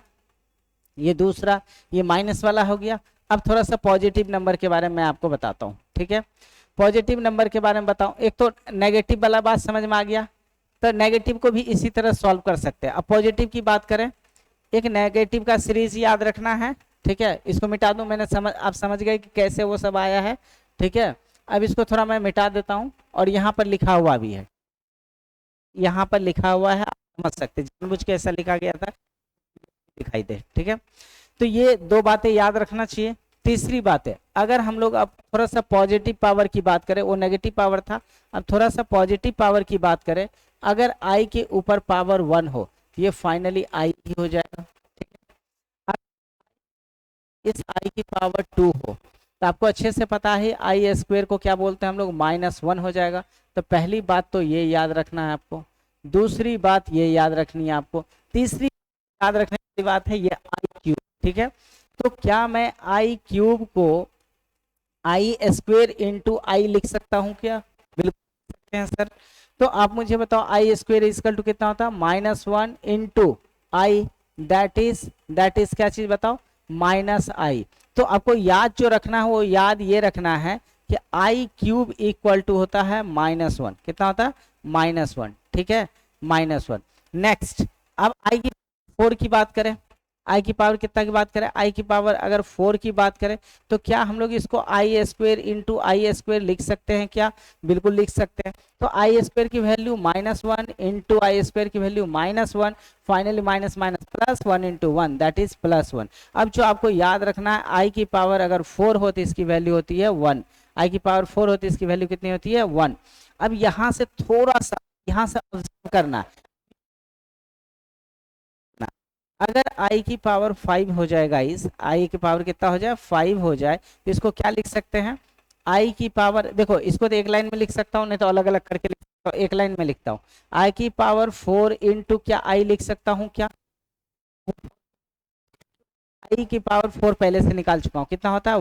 ये दूसरा, ये माइनस वाला हो गया। अब थोड़ा सा पॉजिटिव नंबर के बारे में मैं आपको बताता हूँ, ठीक है। पॉजिटिव नंबर के बारे में बताऊं, एक तो नेगेटिव वाला बात समझ में आ गया, तो नेगेटिव को भी इसी तरह सॉल्व कर सकते हैं। अब पॉजिटिव की बात करें, एक नेगेटिव का सीरीज याद रखना है, ठीक है। इसको मिटा दूं, मैंने आप समझ गए कि कैसे वो सब आया है, ठीक है। अब इसको थोड़ा मैं मिटा देता हूं, और यहाँ पर लिखा हुआ भी है, यहाँ पर लिखा हुआ है, आप समझ सकते हैं, जानबूझ के ऐसा लिखा गया था दिखाई दे, ठीक है। तो ये दो बातें याद रखना चाहिए। तीसरी बात है, अगर हम लोग अब थोड़ा सा पॉजिटिव पावर की बात करें, वो नेगेटिव पावर था, अब थोड़ा सा पॉजिटिव पावर की बात करें, अगर आई के ऊपर पावर 1 हो, ये फाइनली आई ही हो जाएगा, ठीक है। इस आई की पावर 2 हो, तो आपको अच्छे से पता है आई स्क्वायर को क्या बोलते हैं हम लोग, -1 हो जाएगा। तो पहली बात तो ये याद रखना है आपको, दूसरी बात ये याद रखनी है आपको, तीसरी याद रखने की बात है ये आई क्यूब, ठीक है। तो क्या मैं आई क्यूब को आई स्क्वायर इंटू आई लिख सकता हूं क्या, बिल्कुल सकते हैं सर। तो आप मुझे बताओ आई स्क्वायर इक्वल टू कितना होता है, -1 इंटू आई, दैट इज क्या चीज बताओ, -i। तो आपको याद जो रखना है वो याद ये रखना है कि आई क्यूब इक्वल टू होता है -1, कितना होता है, -1, ठीक है, -1। नेक्स्ट, अब आई की 4 की बात करें, आई की पावर कितना की बात करें, आई की पावर अगर 4 की बात करें, तो क्या हम लोग इसको आई स्क्वायर इंटू आई स्क्वायर लिख सकते हैं क्या, बिल्कुल लिख सकते हैं। तो आई स्क्वायर की वैल्यू -1 इंटू आई स्क्वायर की value -1, finally minus minus +1 into 1, that is +1। अब जो आपको याद रखना है, आई की पावर अगर 4 हो तो इसकी वैल्यू होती है 1, आई की पावर 4 होती है इसकी वैल्यू कितनी होती है, 1। अब यहाँ से थोड़ा सा यहाँ से ऑब्जर्व करना, अगर आई की पावर 5 हो जाएगा, इस आई की पावर कितना हो जाए, 5 हो जाए, तो इसको क्या लिख सकते हैं, आई की पावर, देखो इसको तो एक लाइन में लिख सकता हूँ, नहीं तो अलग अलग करके लिख सकता हूँ, एक लाइन में लिखता हूँ, आई की पावर 4 इंटू क्या आई लिख सकता हूँ क्या, आई की पावर 4 पहले से निकाल चुका हूँ, कितना होता है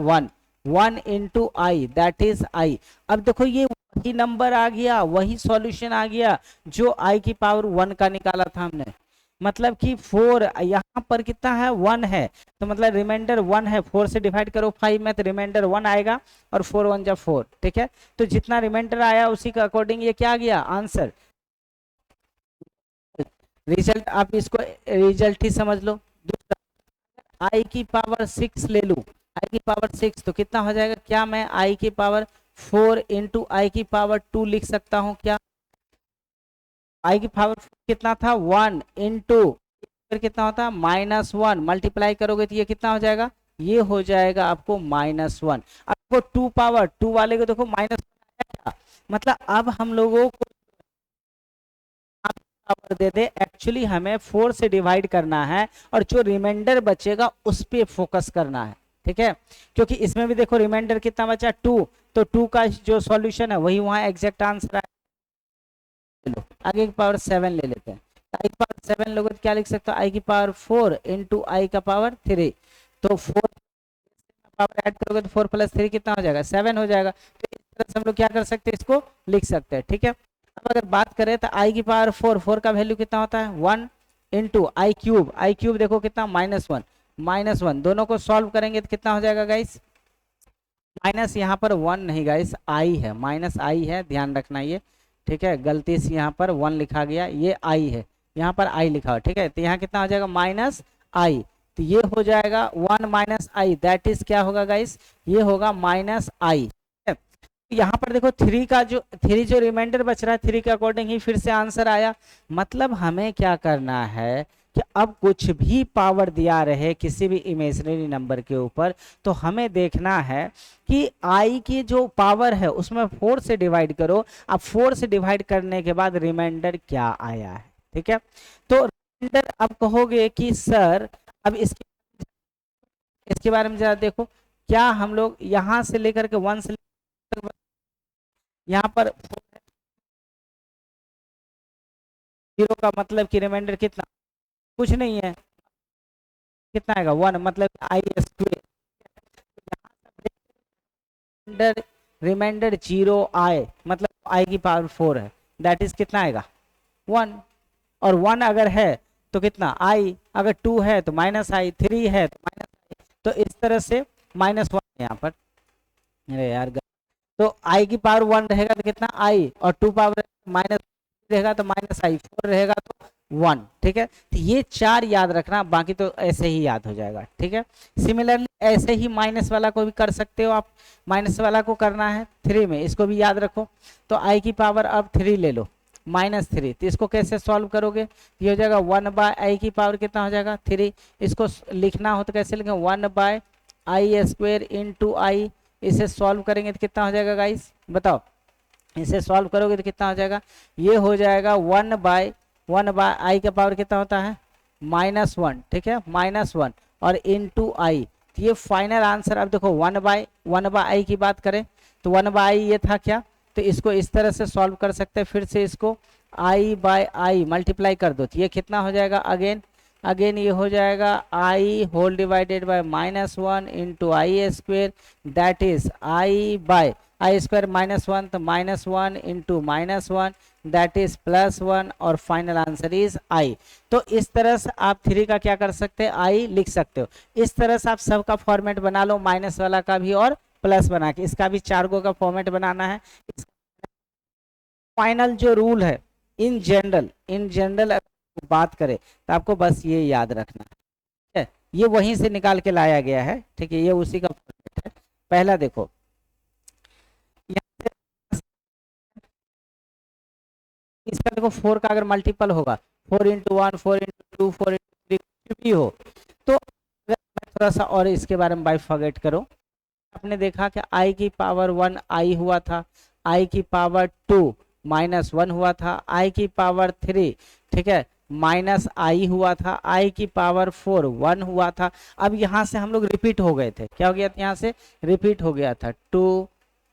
1 इंटू आई, दैट इज आई। अब देखो ये वही नंबर आ गया, वही सॉल्यूशन आ गया जो आई की पावर 1 का निकाला था हमने, मतलब कि 4 यहाँ पर कितना है, 1 है, तो मतलब रिमाइंडर 1 है, 4 से डिवाइड करो 5 में तो रिमाइंडर 1 आएगा, और 4 1 जा 4, ठीक है। तो जितना रिमाइंडर आया उसी के अकॉर्डिंग ये क्या आ गया आंसर, रिजल्ट। आप इसको रिजल्ट ही समझ लो। दूसरा, आई की पावर 6 ले लूं, आई की पावर 6 तो कितना हो जाएगा, क्या मैं आई की पावर 4 इंटू आई की पावर 2 लिख सकता हूँ क्या, आई की पावर कितना था 1 इंटू कितना होता है -1, मल्टीप्लाई करोगे तो ये कितना हो जाएगा, ये हो जाएगा आपको -1। आपको 2 पावर 2 वाले को देखो -1, मतलब अब हम लोगों को पावर दे दे, एक्चुअली हमें 4 से डिवाइड करना है, और जो रिमाइंडर बचेगा उस पर फोकस करना है, ठीक है। क्योंकि इसमें भी देखो रिमाइंडर कितना बचा 2, तो 2 का जो सॉल्यूशन है वही वहां एग्जैक्ट आंसर है। आगे की पावर 7 ले लेते हैं, आई की पावर 7 लोगे तो क्या लिख सकते हो, आई की पावर 4 इंटू आई का पावर 3, तो 4 पावर ऐड करोगे तो 4 + 3 कितना हो जाएगा, 7 हो जाएगा। तो इस तरह से हम लोग क्या कर सकते हैं, इसको लिख सकते हैं, ठीक है। अब अगर बात करें तो आई की पावर 4 का वैल्यू कितना होता है 1 इंटू आई क्यूब देखो कितना -1, दोनों को सॉल्व करेंगे तो कितना हो जाएगा गाइस, माइनस यहाँ पर 1 नहीं गाइस, आई है, -i है, ध्यान रखना ये ठीक है, गलती से यहाँ पर 1 लिखा गया, ये आई है, यहाँ पर आई लिखा हुआ, ठीक है, तो यहाँ कितना हो जाएगा माइनस आई, तो ये हो जाएगा 1 माइनस आई, दैट इज क्या होगा गाइस, ये होगा माइनस आई। यहाँ पर देखो 3 जो रिमाइंडर बच रहा है 3 के अकॉर्डिंग ही फिर से आंसर आया। मतलब हमें क्या करना है कि अब कुछ भी पावर दिया रहे किसी भी इमेजिनरी नंबर के ऊपर, तो हमें देखना है कि आई की जो पावर है उसमें 4 से डिवाइड करो। अब 4 से डिवाइड करने के बाद रिमाइंडर क्या आया है, ठीक है। तो रिमाइंडर अब कहोगे कि सर अब इसके बारे में जरा देखो, क्या हम लोग यहां से लेकर के 1 से यहाँ पर 0 का मतलब कि रिमाइंडर कितना, कुछ नहीं है, कितना आएगा 1, मतलब आई स्क्वायर, रिमाइंडर 0 आए मतलब आई की पावर 4 है, दैट इज कितना आएगा 1, और 1 अगर है तो कितना आई, अगर 2 है तो माइनस आई, 3 है तो माइनस आई, तो इस तरह से -1 यहाँ पर, अरे यार, तो आई की पावर 1 रहेगा तो कितना आई, और 2 पावर माइनस रहेगा तो माइनस आई, 4 रहेगा तो 1, ठीक है। तो ये 4 याद रखना, बाकी तो ऐसे ही याद हो जाएगा, ठीक है। सिमिलरली ऐसे ही माइनस वाला को भी कर सकते हो आप, माइनस वाला को करना है 3 में, इसको भी याद रखो। तो आई की पावर अब 3 ले लो, -3, तो इसको कैसे सॉल्व करोगे, ये हो जाएगा 1 बाय आई की पावर कितना हो जाएगा 3, इसको लिखना हो तो कैसे लिखेंगे 1 बाय आई स्क्वायर इंटू आई, इसे सॉल्व करेंगे तो कितना हो जाएगा गाइस बताओ, इसे सॉल्व करोगे तो कितना हो जाएगा, ये हो जाएगा 1 बाय आई का पावर कितना होता है -1, ठीक है, -1 और इंटू आई, तो ये फाइनल आंसर। अब देखो 1 बाय आई की बात करें तो 1 बाय आई ये था क्या, तो इसको इस तरह से सॉल्व कर सकते हैं, फिर से इसको आई बाय आई मल्टीप्लाई कर दो, तो ये कितना हो जाएगा अगेन ये हो जाएगा i whole divided by -1 into i square, that is i by i square -1, तो -1 इंटू -1 दैट इज +1, और फाइनल आंसर इज आई। तो इस तरह से आप 3 का क्या कर सकते हैं आई लिख सकते हो। इस तरह से आप सबका फॉर्मेट बना लो, माइनस वाला का भी और प्लस बना के, इसका भी 4 गो का फॉर्मेट बनाना है। फाइनल जो रूल है इन जनरल बात करें तो आपको बस ये याद रखना है, ये वहीं से निकाल के लाया गया है, ठीक है, ये उसी का फॉर्मेट है। पहला देखो इसका देखो 4 का अगर मल्टीपल होगा 4 इंटू 1 4 इंटू 2 4 इंटू 3 कुछ भी हो, तो अगर मैं थोड़ा सा और इसके बारे में बाइफर्गेट करो, आपने देखा कि आई की पावर 1 आई हुआ था, आई की पावर 2 -1 हुआ था, आई की पावर 3 ठीक है माइनस आई हुआ था, आई की पावर 4 1 हुआ था। अब यहाँ से हम लोग रिपीट हो गए थे, क्या हो गया था यहाँ से रिपीट हो गया था 2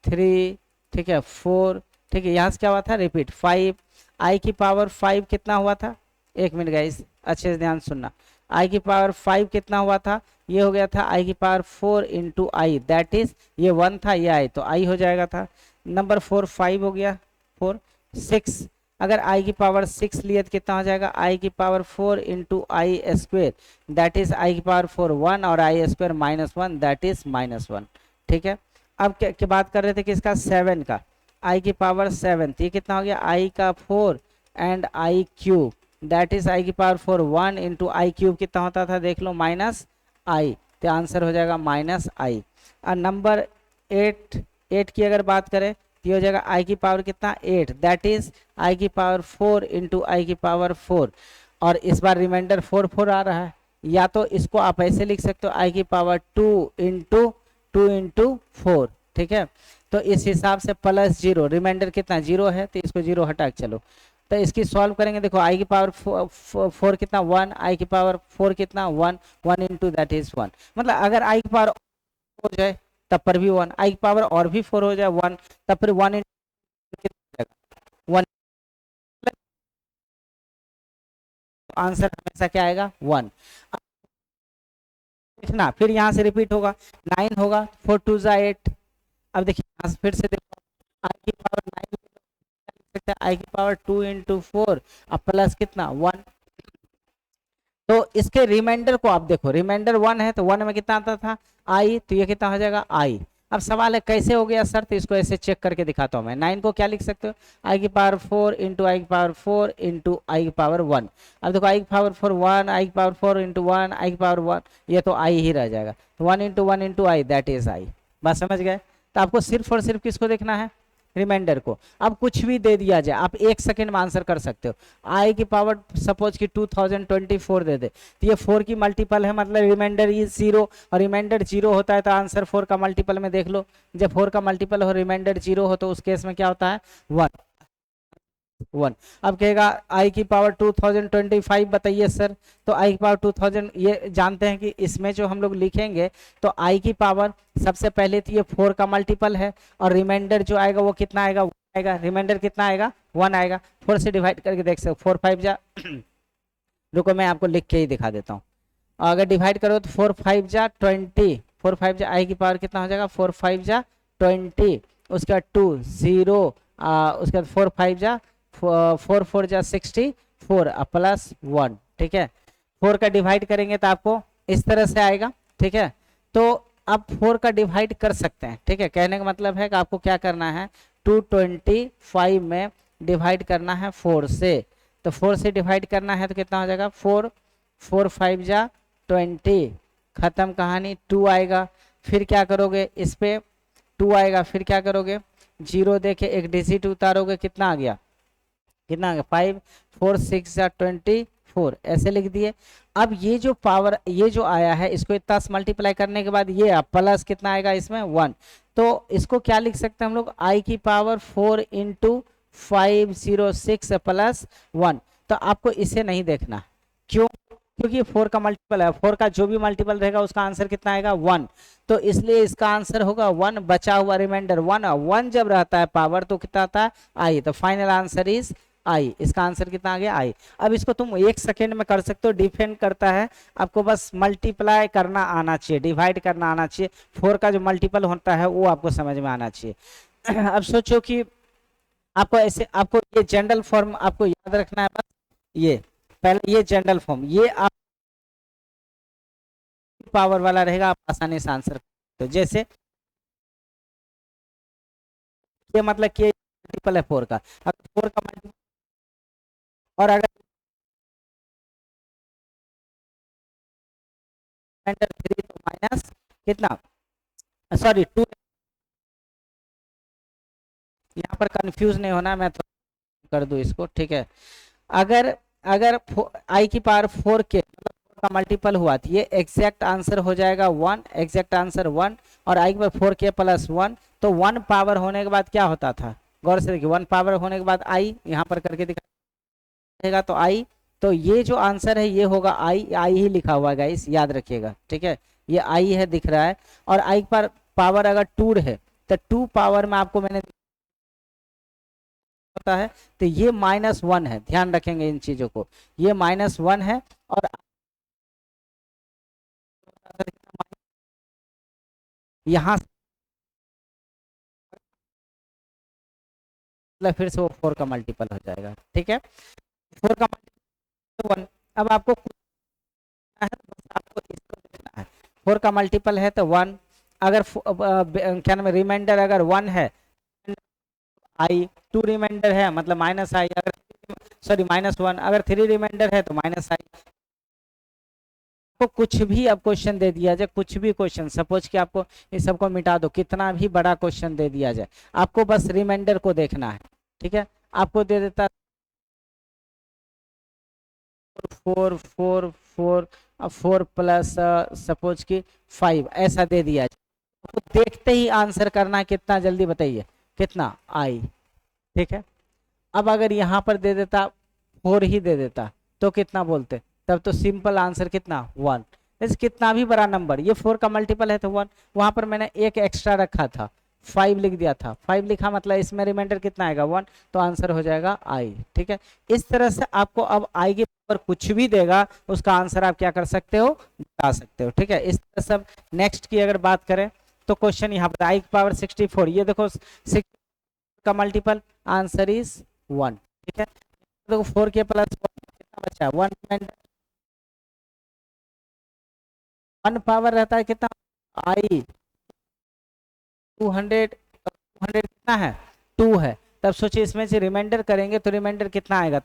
3 ठीक है 4 ठीक है, यहाँ से क्या हुआ था रिपीट 5, आई की पावर 5 कितना हुआ था, एक मिनट गाइस अच्छे से ध्यान सुनना, आई की पावर 5 कितना हुआ था, ये हो गया था आई की power 4 into I, that is ये 1 था ये आई, तो आई हो जाएगा था नंबर 4 5 हो गया 4 6, अगर आई की पावर 6 लिए तो कितना हो जाएगा आई की power 4 into i square, that is आई की पावर 4 1 और आई स्क्वेयर -1 दैट इज -1, ठीक है। अब क्या बात कर रहे थे किसका 7 का, आई की पावर 7, ये कितना हो गया आई का 4 and I cube, that is आई की पावर 4 1 इंटू आई क्यूब कितना होता था देख लो माइनस आई, तो आंसर हो जाएगा -आई। और नंबर 8 की अगर बात करें तो ये हो जाएगा आई की पावर कितना 8, दैट इज आई की पावर 4 इंटू आई की पावर 4, और इस बार रिमाइंडर 4 4 आ रहा है, या तो इसको आप ऐसे लिख सकते हो आई की पावर 2 इंटू 4, ठीक है। तो इस हिसाब से +0 रिमाइंडर कितना 0 है, तो इसको 0 हटा के चलो, तो इसकी सॉल्व करेंगे। देखो आई की पावर 4 कितना 1, आई की पावर 4 कितना 1 इंटू दैट इज 1, मतलब अगर आई की पावर हो जाए तब पर भी 1, आई की पावर और भी 4 हो जाए 1 तब पर 1 इंटू 1, आंसर हमेशा क्या आएगा 1। देखना फिर यहाँ से रिपीट होगा 9 होगा 4 2 8, अब देखिए यहाँ से फिर से देखो आई की पावर 9 सकते हैं आई की पावर 2 इंटू 4 अब प्लस कितना 1, तो इसके रिमाइंडर को आप देखो रिमाइंडर 1 है तो 1 में कितना आता था आई, तो ये कितना हो जाएगा आई, अब सवाल है कैसे हो गया सर, तो इसको ऐसे चेक करके दिखाता हूँ मैं। 9 को क्या लिख सकते हो, आई की पावर 4 इंटू आई की पावर 4 इंटू आई की पावर 1। अब देखो आई की पावर 4 1, आई की पावर 4 इंटू 1, आई की पावर 1, ये तो आई ही रह जाएगा। 1 इंटू आई दैट इज आई। बात समझ गए। तो आपको सिर्फ और सिर्फ किसको देखना है, रिमाइंडर को। अब कुछ भी दे दिया जाए आप 1 सेकेंड में आंसर कर सकते हो। आई की पावर सपोज कि 2024 दे दे, तो ये 4 की मल्टीपल है, मतलब रिमाइंडर इज 0, और रिमाइंडर 0 होता है तो आंसर 4 का मल्टीपल में देख लो। जब 4 का मल्टीपल हो रिमाइंडर 0 हो तो उस केस में क्या होता है, 1 1। अब कहेगा आई की पावर 2025 बताइए सर, तो आई की पावर 2000, ये जानते हैं कि इसमें जो हम लोग लिखेंगे तो आई की पावर सबसे पहले तो ये 4 का मल्टीपल है, और रिमाइंडर जो आएगा वो कितना आएगा, 1 आएगा। रिमाइंडर कितना आएगा, 1 आएगा। 4 से डिवाइड करके देख सकते, 4 5 जा रुको मैं आपको लिख के ही दिखा देता हूँ। अगर डिवाइड करो तो 4 5 जा 20, 4 5 जा आई की पावर कितना हो जाएगा, 4 5 जा 20, उसके बाद 2 0, उसके बाद 4 5 जा 4 4 जा 64 प्लस 1। ठीक है, 4 का डिवाइड करेंगे तो आपको इस तरह से आएगा। ठीक है, तो आप 4 का डिवाइड कर सकते हैं। ठीक है, कहने का मतलब है कि आपको क्या करना है, 225 में डिवाइड करना है 4 से। तो 4 से डिवाइड करना है तो कितना हो जाएगा, 4 4 5 जा 20, खत्म कहानी। 2 आएगा, फिर क्या करोगे, इस पे 2 आएगा, फिर क्या करोगे, 0 देके एक डिजिट उतारोगे, कितना आ गया, कितना आ गया 5 4 6 जा 24, ऐसे लिख दिए। अब ये जो पावर ये जो आया है इसको इतना मल्टीप्लाई करने के बाद ये प्लस कितना आएगा इसमें 1। तो इसको क्या लिख सकते हैं हम लोग, आई की पावर 4 इंटू 506 प्लस 1। तो आपको इसे नहीं देखना, क्यों, क्योंकि ये 4 का मल्टीपल है, 4 का जो भी मल्टीपल रहेगा उसका आंसर कितना आएगा 1। तो इसलिए इसका आंसर होगा 1, बचा हुआ रिमाइंडर 1, 1 जब रहता है पावर तो कितना आता है आई। तो फाइनल आंसर इज आई, इसका आंसर कितना आ गया आई। अब इसको तुम 1 सेकेंड में कर सकते हो, डिपेंड करता है आपको बस मल्टीप्लाई करना आना चाहिए, डिवाइड करना आना चाहिए। 4 का जो मल्टीपल होता है वो आपको समझ में आना चाहिए। अब सोचो कि आपको ऐसे, आपको ये जनरल फॉर्म आपको याद रखना है बस, ये पहले ये जनरल फॉर्म, ये आप पावर वाला रहेगा, आप आसानी से आंसर। तो जैसे ये मतलब कि मल्टीपल है 4 का, अगर 4 का मल्टीपल, और अगर 3 तो माइनस कितना, सॉरी 2, यहाँ पर कंफ्यूज नहीं होना, मैं तो कर दूं इसको। ठीक है, अगर अगर आई की पावर 4 के मतलब 4 का मल्टीपल हुआ तो ये एग्जैक्ट आंसर हो जाएगा 1, एग्जैक्ट आंसर 1, और आई की पावर 4 के प्लस 1। तो 1 पावर होने के बाद क्या होता था, गौर से देखिए, 1 पावर होने के बाद आई, यहाँ पर करके दिखाएगा तो आई। तो ये जो आंसर है ये होगा आई, आई ही लिखा हुआ है गाइस, याद रखिएगा। ठीक है, ये आई है दिख रहा है, और आई पर पावर अगर 2 है तो 2 पावर में आपको मैंने होता है, तो ये -1 है, ध्यान रखेंगे इन चीजों को, ये -1 है। और यहाँ मतलब फिर से वो 4 का मल्टीपल हो जाएगा। ठीक है, 4 का मल्टीपल 1। अब आपको है तो बस आपको इसको देखना है, 4 का मल्टीपल है तो 1, अगर क्या नाम है, रिमाइंडर अगर 1 है, आई 2 रिमाइंडर है मतलब माइनस आई, अगर सॉरी -1, अगर 3 रिमाइंडर है तो माइनस आई। आपको कुछ भी अब क्वेश्चन दे दिया जाए, कुछ भी क्वेश्चन, सपोज कि आपको इस सबको मिटा दो, कितना भी बड़ा क्वेश्चन दे दिया जाए, आपको बस रिमाइंडर को देखना है। ठीक है, आपको दे देता 4 4 4, 4 प्लस सपोज कि 5, ऐसा दे दिया जाए, तो देखते ही आंसर करना है, कितना जल्दी बताइए, कितना आई। ठीक है, अब अगर यहाँ पर दे देता 4 ही दे देता तो कितना बोलते, तब तो सिंपल आंसर कितना 1। इस कितना भी बड़ा नंबर, ये 4 का मल्टीपल है तो 1, वहां पर मैंने एक एक्स्ट्रा रखा था, 5 लिख दिया था, 5 लिखा मतलब इसमें रिमाइंडर कितना आएगा 1, तो आंसर हो जाएगा आई। ठीक है, इस तरह से आपको अब आई के ऊपर कुछ भी देगा उसका आंसर आप क्या कर सकते हो, बता सकते हो। ठीक है, इस तरह से नेक्स्ट की अगर बात करें तो क्वेश्चन यहाँ पर आई की पावर 64, ये देखो 6 का मल्टीपल, आंसर इज 1। ठीक है, देखो 4 के प्लस 1 कितना बचा है 1, 1 पावर रहता है कितना आई, 200 कितना है 2 है, तब सोचिए इसमें से रिमाइंडर करेंगे तो रिमाइंडर कितना आएगा,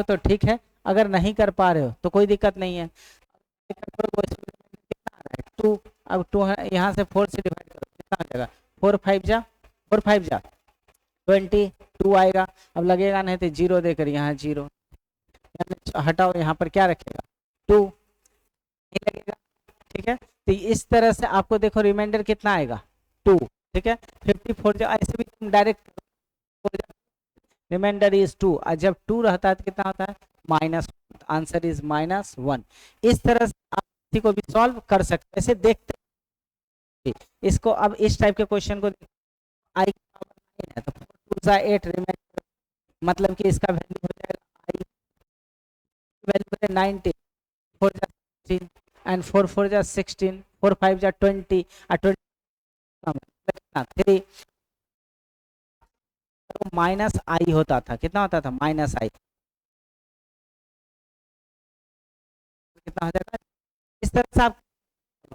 तो ठीक है, अगर नहीं कर पा रहे हो तो कोई दिक्कत नहीं है, कितना आ रहा है 2, अब 2 यहाँ से 4 से डिवाइड करो कितना आ जाएगा 4 5 जा 22 आएगा, अब लगेगा नहीं तो 0 देकर यहाँ 0 हटाओ, यहाँ पर क्या रखेगा 2 नहीं लगेगा, ठीक है। तो इस तरह से आपको देखो रिमाइंडर कितना आएगा 2, ठीक है। 54 जो ऐसे भी तुम डायरेक्ट रिमाइंडर इज 2, और जब 2 रहता है तो कितना होता है -1, आंसर इज -1। इस तरह से आप इसी को भी सॉल्व कर सकते हैं, ऐसे देखते इसको। अब इस टाइप के क्वेश्चन को आई है तो 4 2 8 रिमाइंडर, मतलब कि इसका वैल्यू हो जाएगा आई वैल्यू है 90, 4 जा 16 एंड 4 4 जा 16, 4 5 जा 20 और 20 3 माइनस आई होता था, कितना होता था माइनस आई, कितना हो जाएगा। इस तरह से आप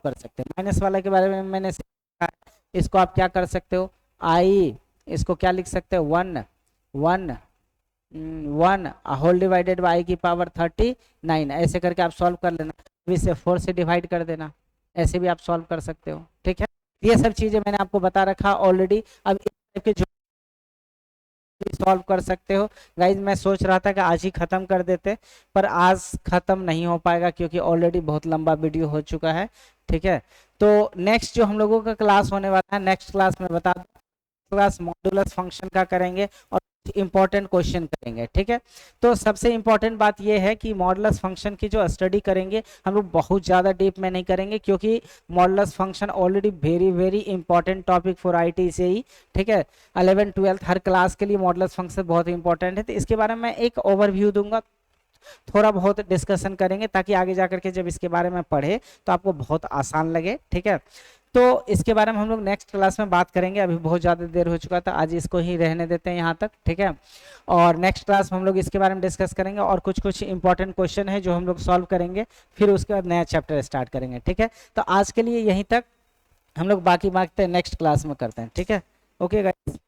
कर सकते हैं, माइनस वाला के बारे में मैंने सीखा है। इसको आप क्या कर सकते हो आई, इसको क्या लिख सकते हो 1 1 1 होल डिवाइडेड बाई आई की पावर 39, ऐसे करके आप सॉल्व कर लेना, इसे 4 से डिवाइड कर देना, ऐसे भी आप सॉल्व कर सकते हो, ठीक है। ये सब चीजें मैंने आपको बता रखा ऑलरेडी। अब इस टाइप के जो सॉल्व कर सकते हो गाइज, मैं सोच रहा था कि आज ही खत्म कर देते, पर आज खत्म नहीं हो पाएगा क्योंकि ऑलरेडी बहुत लंबा वीडियो हो चुका है, ठीक है। तो नेक्स्ट जो हम लोगों का क्लास होने वाला है, नेक्स्ट क्लास में बता दूं, क्लास मॉड्यूलस फंक्शन का करेंगे और इंपॉर्टेंट क्वेश्चन करेंगे, ठीक है। तो सबसे इंपॉर्टेंट बात यह है कि मॉडुलस फंक्शन की जो स्टडी करेंगे हम लोग बहुत ज़्यादा डीप में नहीं करेंगे, क्योंकि modulus function already very very important topic for IT से ही, ठीक है। 11 12 हर क्लास के लिए मॉडुलस फंक्शन बहुत इंपॉर्टेंट है, तो इसके बारे में एक ओवरव्यू दूंगा, थोड़ा बहुत डिस्कशन करेंगे ताकि आगे जाकर के जब इसके बारे में पढ़े तो आपको बहुत आसान लगे, ठीक है। तो इसके बारे में हम लोग नेक्स्ट क्लास में बात करेंगे, अभी बहुत ज़्यादा देर हो चुका था, आज इसको ही रहने देते हैं यहाँ तक, ठीक है। और नेक्स्ट क्लास में हम लोग इसके बारे में डिस्कस करेंगे और कुछ कुछ इंपॉर्टेंट क्वेश्चन है जो हम लोग सॉल्व करेंगे, फिर उसके बाद नया चैप्टर स्टार्ट करेंगे, ठीक है। तो आज के लिए यहीं तक, हम लोग बाकी बातें नेक्स्ट क्लास में करते हैं, ठीक है। Okay guys.